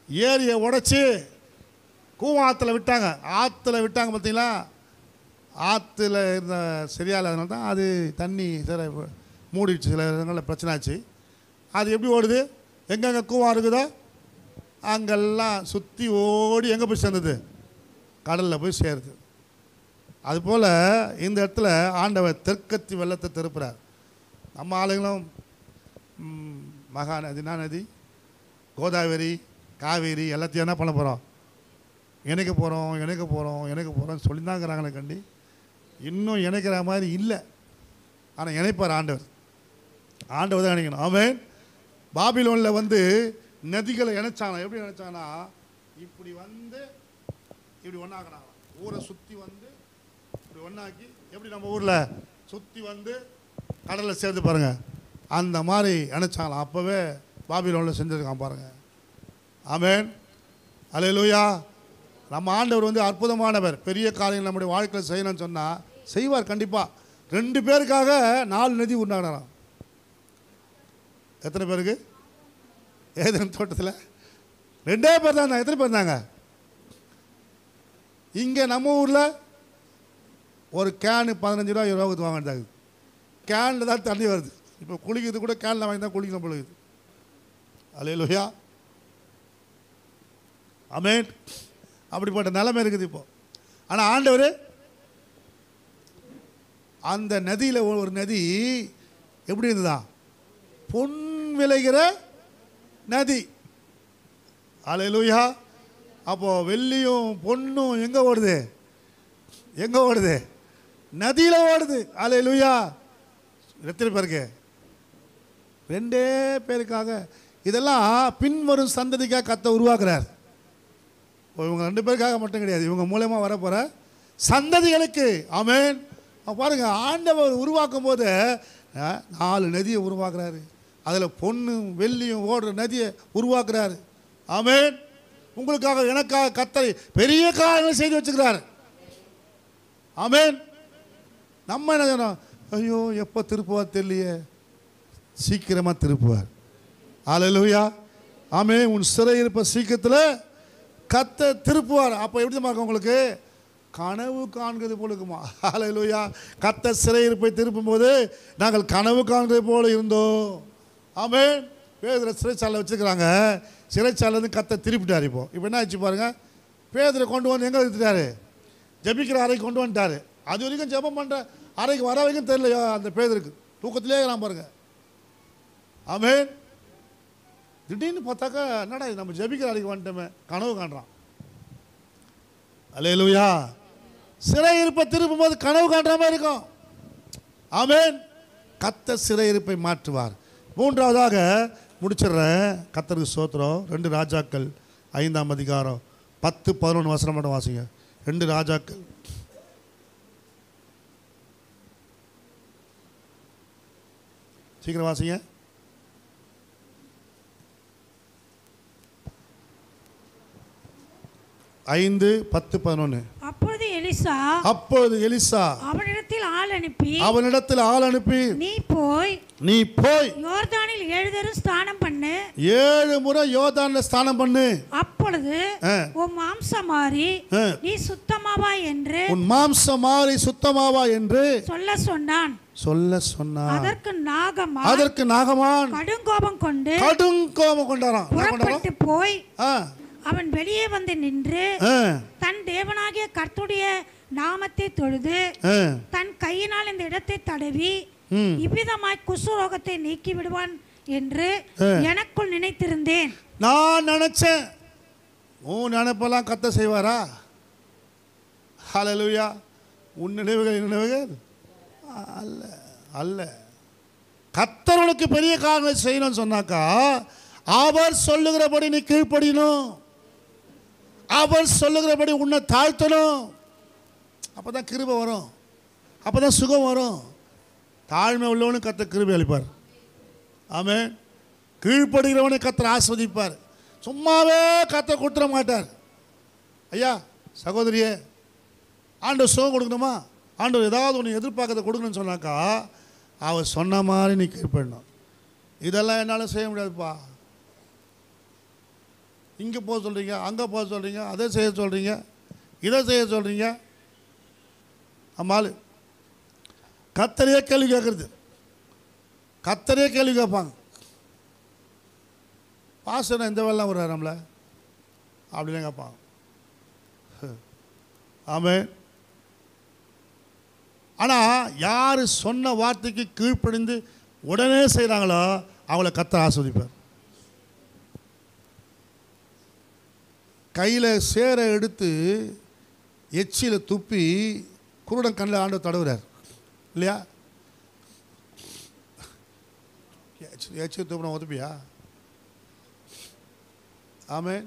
A: ஏரியை உடைச்சி கூவாத்துல விட்டாங்க. ஆற்றுல விட்டாங்க பார்த்தீங்களா? ஆற்றுல இருந்த சரியால், அதனால தான் அது தண்ணி சில மூடிடுச்சு. சில இடங்களில் பிரச்சனை ஆச்சு. அது எப்படி ஓடுது? எங்கெங்கே கூவம் இருக்குதோ அங்கெல்லாம் சுற்றி ஓடி எங்கே போய் சேர்ந்தது? கடலில் போய் சேருது. அதுபோல் இந்த இடத்துல ஆண்டவர் தெற்கத்தி வெள்ளத்தை திருப்புறார். நம்ம ஆளுங்களும் மகாநதினா நதி, கோதாவரி, காவேரி எல்லாத்தையும் என்ன பண்ண போகிறோம்? இணைக்க போகிறோம், இணைக்க போகிறோம், இணைக்க போகிறோம் சொல்லி தான் இருக்கிறாங்களே கண்டி. இன்னும் இணைக்கிற மாதிரி இல்லை. ஆனால் இணைப்பார் ஆண்டவர். ஆண்டவர் தான் இணைக்கணும். ஆமென். பாபிலோனில் வந்து நதிகளை இணைச்சாங்க. எப்படி இணைச்சாங்கன்னா, இப்படி வந்து இப்படி ஒன்றாக்குனாங்க. ஊரை சுற்றி வந்து இப்படி ஒன்றாக்கி, எப்படி நம்ம ஊரில் சுற்றி வந்து கடலில் சேர்த்து பாருங்கள், அந்த மாதிரி இணைச்சாங்களாம். அப்போவே பாபிலோனில் செஞ்சுருக்கான் பாருங்கள். ஆமென், அல்லேலூயா. நம்ம ஆண்டவர் வந்து அற்புதமானவர். பெரிய காரியங்கள் நம்முடைய வாழ்க்கையில் செய்யணும்னு சொன்னால் செய்வார் கண்டிப்பாக. 2 பேருக்காக 4 நதி உண்டானாராம். எத்தனை பேருக்கு? ஏதேன் தோட்டத்தில் 2 பேர் தான். எத்தனை பேர் இருந்தாங்க? இங்கே நம்ம ஊரில் ஒரு கேனு 15 ரூபா 20 ரூபா வாங்கிட்டாங்க. கேனில் தான் தண்ணி வருது. இப்போ குளிக்கிறது கூட கேனில் வாங்கி தான் குளிக்கணும் பொழுது. அல்லேலூயா, ஆமென். அப்படிப்பட்ட நிலைமை இருக்குது இப்போ. ஆனால் ஆண்டவர் அந்த நதியில் ஒரு நதி எப்படி இருந்ததா? பொன் விளைகிற நதி. அல்லேலூயா. அப்போது வெள்ளியும் பொன்னும் எங்கே ஓடுது? எங்கே ஓடுது? நதியில் ஓடுது. அல்லேலூயா. எத்தனை பேருக்கு? 2 பேருக்காக. இதெல்லாம் பின்வரும் சந்ததிக்காக கர்த்தர் உருவாக்குறார். இவங்க 2 பேருக்காக மட்டும் கிடையாது. இவங்க மூலமாக வரப்போகிற சந்ததிகளுக்கு. ஆமென். பாருங்க, ஆண்டவர் உருவாக்கும் போது 4 நதியை உருவாக்குறாரு. அதில் பொன்னும் வெள்ளியும் ஓடுற நதியை உருவாக்குறாரு. ஆமென். உங்களுக்காக எனக்காக கர்த்தர் பெரிய காரியங்களை செய்து வச்சுக்கிறாரு. ஆமென். நம்ம என்ன சொன்னோம்? ஐயோ எப்போ திருப்புவார் தெரியலையே. சீக்கிரமாக திருப்புவார். அல்லேலூயா. ஆமென். உன் சிறையிருப்ப சீக்கிரத்தில் கர்த்தர் திருப்புவார். அப்போ எப்படி இருக்கும் உங்களுக்கு? கனவு காண்கிறது போல இருக்குமா? அல்லேலூயா. கர்த்தர் சிறையிருப்பை திருப்பும் போது நாங்கள் கனவு காண்கிறது போல இருந்தோம். ஆமென். பேதுரை சிறைச்சாலை வச்சுருக்கிறாங்க. சிறைச்சாலேருந்து கர்த்தர் திருப்பிட்டார். இப்போ என்ன ஆச்சு பாருங்க. பேதுரை கொண்டு வந்து எங்கே எடுத்துட்டாரு? ஜெபிக்கிற அறைக்கு கொண்டு வந்துட்டார். அது வரைக்கும் ஜெபம் பண்ணுற அறைக்கு வர வரைக்கும் தெரியலையோ அந்த பேதுருக்கு. தூக்கத்திலே நான் பாருங்க. ஆமென். திடீர்னு பார்த்தாக்கா என்னடா நம்ம ஜெபிக்கிற அறைக்கு வந்துட்டோமே, கனவு காண்றான். அல்லேலூயா. சிறையிருப்பை திருப்பும் போது கனவு காண்ற மாதிரி இருக்கும். ஆமென். கர்த்தர் சிறையிருப்பை மாற்றுவார். 3வதாக முடிச்சிடுறேன். கர்த்தருக்கு ஸ்தோத்திரம். 2 ராஜாக்கள் 5ஆம் அதிகாரம் 10-11 வசனம் மட்டும் வாசிங்க. 2 ராஜாக்கள். சீக்கிரம் வாசிங்க. 5:10-11.
B: அப்பொழுது எலிசா அவனிடத்தில் ஆள் அனுப்பி நீ போய் யோர்தானில் 7 தரம் ஸ்நானம் பண்ணு.
A: 7 முறை யோர்தானில் ஸ்நானம் பண்ணு.
B: அப்பொழுது உன் மாம்சம் மாறி நீ சுத்தமாவா என்று
A: சுத்தமாவா என்று
B: சொல்ல சொன்னான்.
A: அதற்கு நாகமான்
B: கடுங்கோபம்
A: கொண்டாராம்.
B: புறப்பட்டு போய் அவன் வெளியே வந்து நின்று தன் தேவனாகிய கர்த்தருடைய நாமத்தை தொழுது தன் கையினால் இந்த இடத்தை தடவி இவ்விதமாய் குஷ்டரோகத்தை நீக்கி விடுவான் என்று எனக்குள் நினைத்திருந்தேன்.
A: நான் நினைச்சேன். உன் நினைப்பெல்லாம் கர்த்தர் செய்வாரா? ஹல்லேலூயா. உன் நினைவுகள் அல்ல அல்ல. கர்த்தர் உனக்கு பெரிய காரியங்களை செய்யணும்னு சொன்னாக்கா அவர் சொல்லுகிறபடி நீ கீழ்ப்படியணும். அவர் சொல்லுகிறபடி உன்னை தாழ்த்தணும். அப்பதான் கிருபை வரும். அப்பதான் சுகம் வரும். தாழ்மை உள்ளவனுக்கு கர்த்தர் கிருபை அளிப்பார். ஆமென். கீழ்ப்படுகிறவனை கர்த்தர் ஆஸ்வதிப்பார். சும்மாவே கர்த்தர் கொடுத்துட மாட்டார். ஐயா சகோதரியே, ஆண்டவர் சுகம் கொடுக்கணுமா? ஆண்டவர் ஏதாவது ஒன்று எதிர்பார்க்கறத கொடுக்கணும்னு சொன்னாக்கா அவர் சொன்ன மாதிரி நீ கீழ்ப்படணும். இதெல்லாம் என்னால் செய்ய முடியாதுப்பா. இங்கே போக சொல்கிறீங்க, அங்கே போக சொல்கிறீங்க, அதை செய்ய சொல்கிறீங்க, இதை செய்ய சொல்கிறீங்க. அம்மாள் கர்த்தரையே கேள்வி கேட்குறது. கர்த்தரையே கேள்வி கேட்பாங்க. பாஸ்டர் இந்த வேலைலாம் வர்றாரு நம்மளை அப்படின்னு கேட்பாங்க. ஆமென். ஆனால் யார் சொன்ன வார்த்தைக்கு கீழ்ப்படிந்து உடனே செய்கிறாங்களோ அவங்கள கர்த்தர் ஆஸ்வதிப்பார். கையில் சேரை எடுத்து எச்சியில் துப்பி குருடன் கண்ணில் ஆண்டவர் தடவுறார் இல்லையா? எச்சில் துப்பினா ஒதுப்பியா? ஆமென்.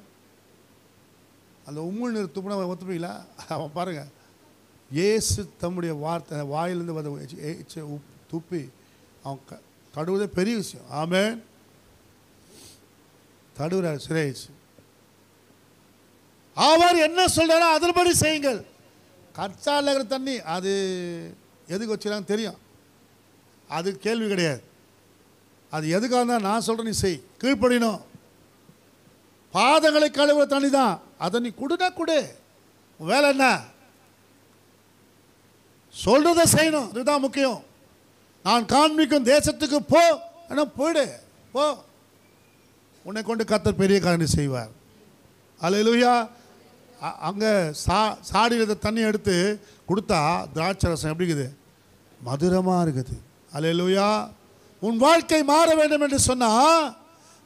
A: அந்த உம்முள் நீர் துப்பினா ஒத்துப்பீங்களா? அவன் பாருங்கள், இயேசு தம்முடைய வார்த்தை வாயிலிருந்து வந்து துப்பி அவன் தடுவதே பெரிய விஷயம். ஆமென். தடுவுறார் சிறைச்சு. அவர் என்ன சொல்றாரோ அதன்படி செய்யுங்கள். கற்றால இருக்கிற தண்ணி அது எதுக்கு வச்சுக்கிறாங்க தெரியும். அது கேள்வி கிடையாது. அது எதுக்காக இருந்தால் நான் சொல்கிறேன் நீ செய். கீழ்ப்படினோம். பாதங்களை கழுவுற தண்ணி தான். அதை நீ குடுனா குடு. வேலை என்ன? சொல்றதை செய்யணும். இதுதான் முக்கியம். நான் காண்பிக்கும் தேசத்துக்கு போ, போயிடு, போ. உன்னை கொண்டு கர்த்தர் பெரிய காரியம் செய்வார். அல்லேலூயா. அங்கே சாடியில் தண்ணி எடுத்து கொடுத்தா திராட்சை ரசம் எப்படி இருக்குது? மதுரமாக இருக்குது. அல்லேலூயா. உன் வாழ்க்கை மாற வேண்டும் என்று சொன்னால்,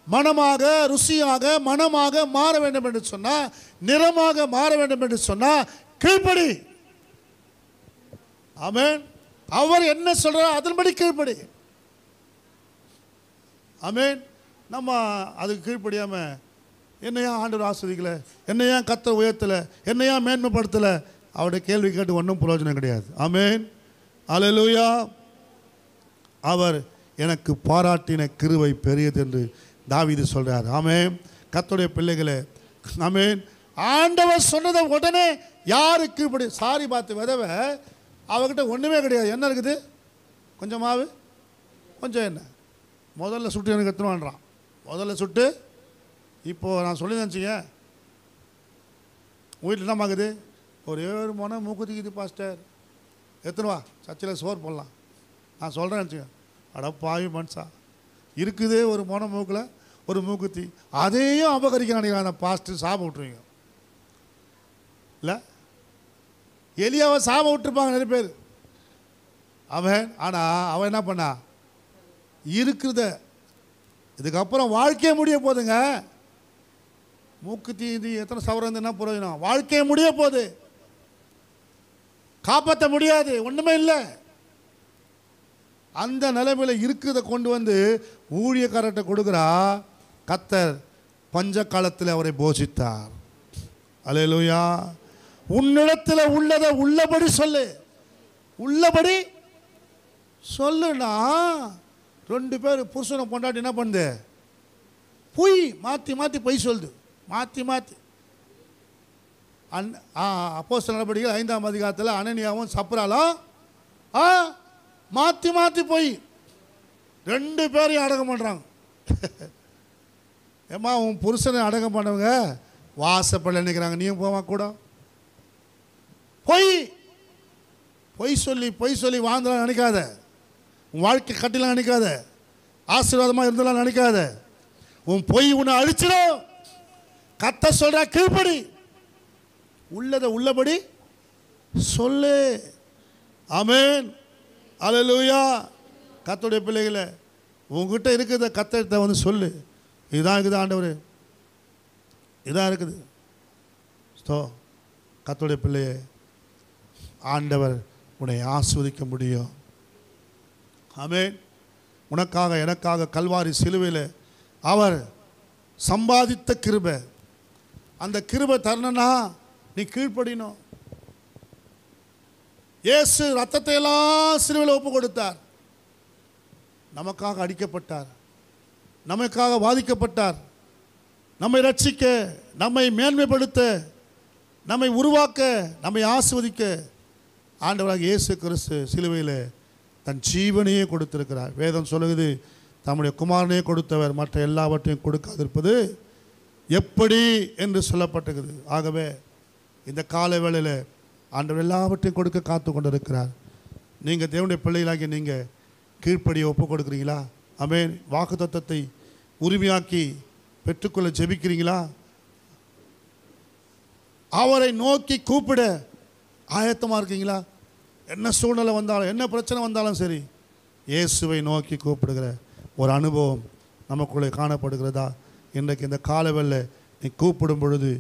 A: மனமாக ருசியாக மனமாக மாற வேண்டும் என்று சொன்னால், நிறமாக மாற வேண்டும் என்று சொன்னால் கீழ்ப்படி. ஆமென். அவர் என்ன சொல்றாரோ அதன்படி கீழ்ப்படி. ஆமென். நம்ம அதுக்கு கீழ்ப்படியாமல் என்னையா ஆண்டவர் ஆஸ்வதிக்கலை, என்னையா கர்த்தர் உயர்த்தலை, என்னையா மேன்மைப்படுத்தலை அவருடைய கேள்வி கேட்டு ஒன்றும் பிரயோஜனம் கிடையாது. ஆமென், அல்லேலூயா. அவர் எனக்கு பாராட்டின கிருபை பெரியது என்று தாவீது சொல்கிறார். ஆமென். கர்த்தருடைய பிள்ளைகளே, ஆமென். ஆண்டவர் சொன்னதை உடனே யாருக்கு இப்படி சாரி பார்த்து விதவை அவகிட்ட ஒன்றுமே கிடையாது. என்ன இருக்குது? கொஞ்சம் மாவு, கொஞ்சம் என்ன, முதல்ல சுட்டு எனக்கு எடுத்துன்னு முதல்ல சுட்டு. இப்போது நான் சொல்லி நினச்சிங்க, வீட்டில் என்ன ஆகுது? ஒரே ஒரு மொனை மூக்குத்திக்குது பாஸ்டர், எத்தனை வா சர்ச்சில் சோறு போடலாம். நான் சொல்கிறேன் நினச்சிங்க, அட பாவி மனுஷா, இருக்குது ஒரு மொனை மூக்கில் ஒரு மூக்குத்தி, அதையும் அபகரிக்க நினைக்கிறாங்க அந்த பாஸ்டர். சாப விட்டுருவீங்க இல்லை? எலியாவை சாப விட்டுருப்பாங்க நிறைய பேர். அவன் ஆனால் அவன் என்ன பண்ணா? இருக்கிறத இதுக்கப்புறம் வாழ்க்கையே முடிய போகுதுங்க. மூக்குத்தி இது எத்தனை சவரம் என்ன பிரயோஜனம்? வாழ்க்கையே முடிய போகுது, காப்பாற்ற முடியாது, ஒன்றுமே இல்லை. அந்த நிலைமையில் இருக்கிறத கொண்டு வந்து ஊழியக்காரர்கிட்ட கொடுக்குறா. கர்த்தர் பஞ்ச காலத்தில் அவரை போஷித்தார். அல்லேலூயா. உன்னிடத்தில் உள்ளதை உள்ளபடி சொல்லு, உள்ளபடி சொல்லுனா. ரெண்டு பேர் புருஷனை பொண்டாட்டி என்ன பண்ணுது? பொய் மாற்றி மாற்றி பொய் சொல்லுது, மாற்றி மாற்றி. அப்போஸ்தலர் நடவடிக்கைகள் 5ஆம் அதிகாரத்தில் அனனியாவும் சப்ராலும் மாற்றி மாற்றி போய் ரெண்டு பேரையும் அடக்கம் பண்ணுறாங்க. ஏம்மா உன் புருஷனை அடக்கம் பண்ணவங்க வாசப்பட நினைக்கிறாங்க, நீயும் போவா கூட? பொய் பொய் சொல்லி பொய் சொல்லி வாழ்ந்தலாம் நினைக்காத. உன் வாழ்க்கை கட்டிலாம் நினைக்காத. ஆசீர்வாதமாக இருந்தலாம் நினைக்காத. உன் பொய் உன்னை அழிச்சிடும். கர்த்தர் சொல்ற கீழ்ப்படி, உள்ளதை உள்ளபடி சொல்லு. ஆமென், அல்லேலூயா. கர்த்தருடைய பிள்ளைகளை, உங்ககிட்ட இருக்கிறத கர்த்தர்கிட்ட வந்து சொல்லு. இதுதான் இருக்குது ஆண்டவர், இதான் இருக்குது. கர்த்தருடைய பிள்ளையை ஆண்டவர் உன்னை ஆஸ்வதிக்க முடியும். ஆமென். உனக்காக எனக்காக கல்வாரி சிலுவையில் அவர் சம்பாதித்த கிருபை, அந்த கிருபை தரணும்னா நீ கீழ்ப்படினோம். இயேசு ரத்தத்தை எல்லாம் சிலுவையில் ஒப்பு கொடுத்தார். நமக்காக அடிக்கப்பட்டார், நமக்காக வாதிக்கப்பட்டார். நம்மை ரட்சிக்க, நம்மை மேன்மைப்படுத்த, நம்மை உருவாக்க, நம்மை ஆசீர்வதிக்க ஆண்டவராக இயேசு கிறிஸ்து சிலுவையில் தன் ஜீவனையே கொடுத்திருக்கிறார். வேதம் சொல்லுகிறது, தம்முடைய குமாரனையே கொடுத்தவர் மற்ற எல்லாவற்றையும் கொடுக்காதிருப்பது எப்படி என்று சொல்லப்பட்டிருக்குது. ஆகவே இந்த கால வேளையில் ஆண்டவர் எல்லாவற்றையும் கொடுக்க காத்து கொண்டிருக்கிறார். நீங்கள் தேவனுடைய பிள்ளைகளாகி நீங்கள் கீழ்ப்படியை ஒப்பு கொடுக்குறீங்களா? ஆமென். வாக்குத்தத்தத்தை உரிமையாக்கி பெற்றுக்கொள்ள ஜெபிக்கிறீங்களா? அவரை நோக்கி கூப்பிட ஆயத்தமாக இருக்கீங்களா? என்ன சூழ்நிலை வந்தாலும், என்ன பிரச்சனை வந்தாலும் சரி, இயேசுவை நோக்கி கூப்பிடுகிற ஒரு அனுபவம் நமக்குள்ளே காணப்படுகிறதா? இன்றைக்கு இந்த காலவெல்ல நீ கூப்பிடும் பொழுது,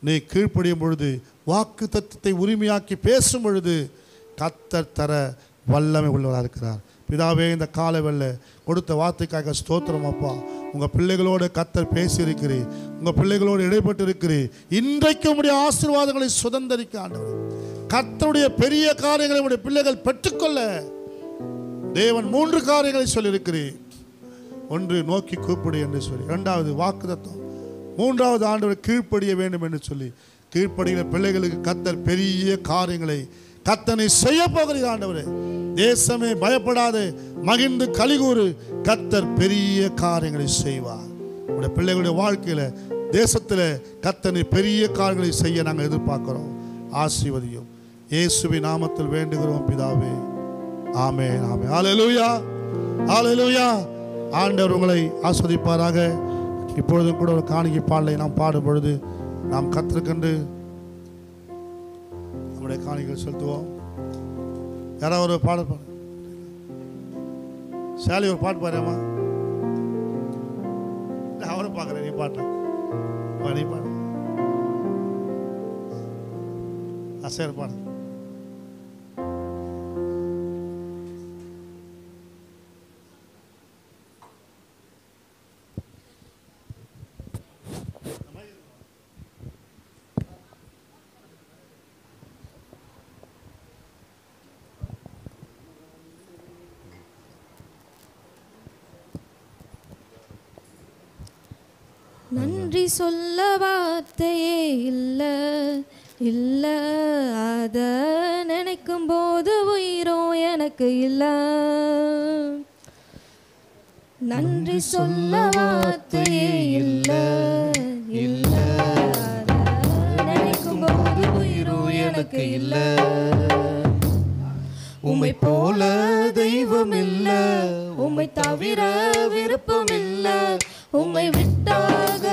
A: நீ கீழ்ப்படியும் பொழுது, வாக்கு தத்தத்தை உரிமையாக்கி பேசும் பொழுது கர்த்தர் தர வல்லமை உள்ளவராக இருக்கிறார். பிதாவே, இந்த காலவெல்ல கொடுத்த வார்த்தைக்காக ஸ்தோத்திரம் அப்பா. உங்கள் பிள்ளைகளோடு கர்த்தர் பேசியிருக்கிறீர், உங்கள் பிள்ளைகளோடு இடைப்பட்டு இருக்கிறீர். இன்றைக்கு உங்களுடைய ஆசீர்வாதங்களை சுதந்திரிக்க ஆண்டவர், கர்த்தருடைய பெரிய காரியங்களை உடைய பிள்ளைகள் பெற்றுக்கொள்ள தேவன் 3 காரியங்களை சொல்லியிருக்கிறீர். 1, நோக்கி கூப்பிடு என்று சொல்லி. 2வது வாக்குத்தத்தம். 3வது ஆண்டவர் கீழ்ப்படிய வேண்டும் என்று சொல்லி. கீழ்ப்படுகிற பிள்ளைகளுக்கு கர்த்தர் பெரிய காரியங்களை கர்த்தனை செய்ய போகிறீர். ஆண்டவரே, தேசமே பயப்படாது, மகிழ்ந்து கலிகூறு, கர்த்தர் பெரிய காரியங்களை செய்வார். உடைய பிள்ளைகளுடைய வாழ்க்கையில், தேசத்தில் கர்த்தனை பெரிய காரியங்களை செய்ய நாங்கள் எதிர்பார்க்கிறோம். ஆசீர்வதியும் இயேசுவின் நாமத்தில் வேண்டுகிறோம் பிதாவே. ஆமென், ஆமென். ஹல்லேலூயா, ஹல்லேலூயா. ஆண்டவர் உங்களை ஆஸ்வதிப்பாராக. இப்பொழுதும் கூட ஒரு காணிக்கை பாடலை நாம் பாடும் பொழுது நாம் கற்றுக்கொண்டு நம்முடைய காணிக்கை செலுத்துவோம். யாராவது ஒரு பாடல் பாடு. சாலி ஒரு பாட்டு பாருமா? அவரும் பார்க்குறேன், நீ பாட்ட நீ பாடு. சரி பாடு.
D: நன்றி சொல்ல வார்த்தையே இல்லை இல்லை, அத நினைக்கும் போது உயிரும் எனக்கு இல்லை. நன்றி சொல்ல வார்த்தையே இல்லை இல்லை, அத நினைக்கும் போது உயிரும் எனக்கு இல்லை. உம்மை போல தெய்வம் இல்லை, உம்மை தவிர விருப்பம் இல்லை, உம்மை விட்டாக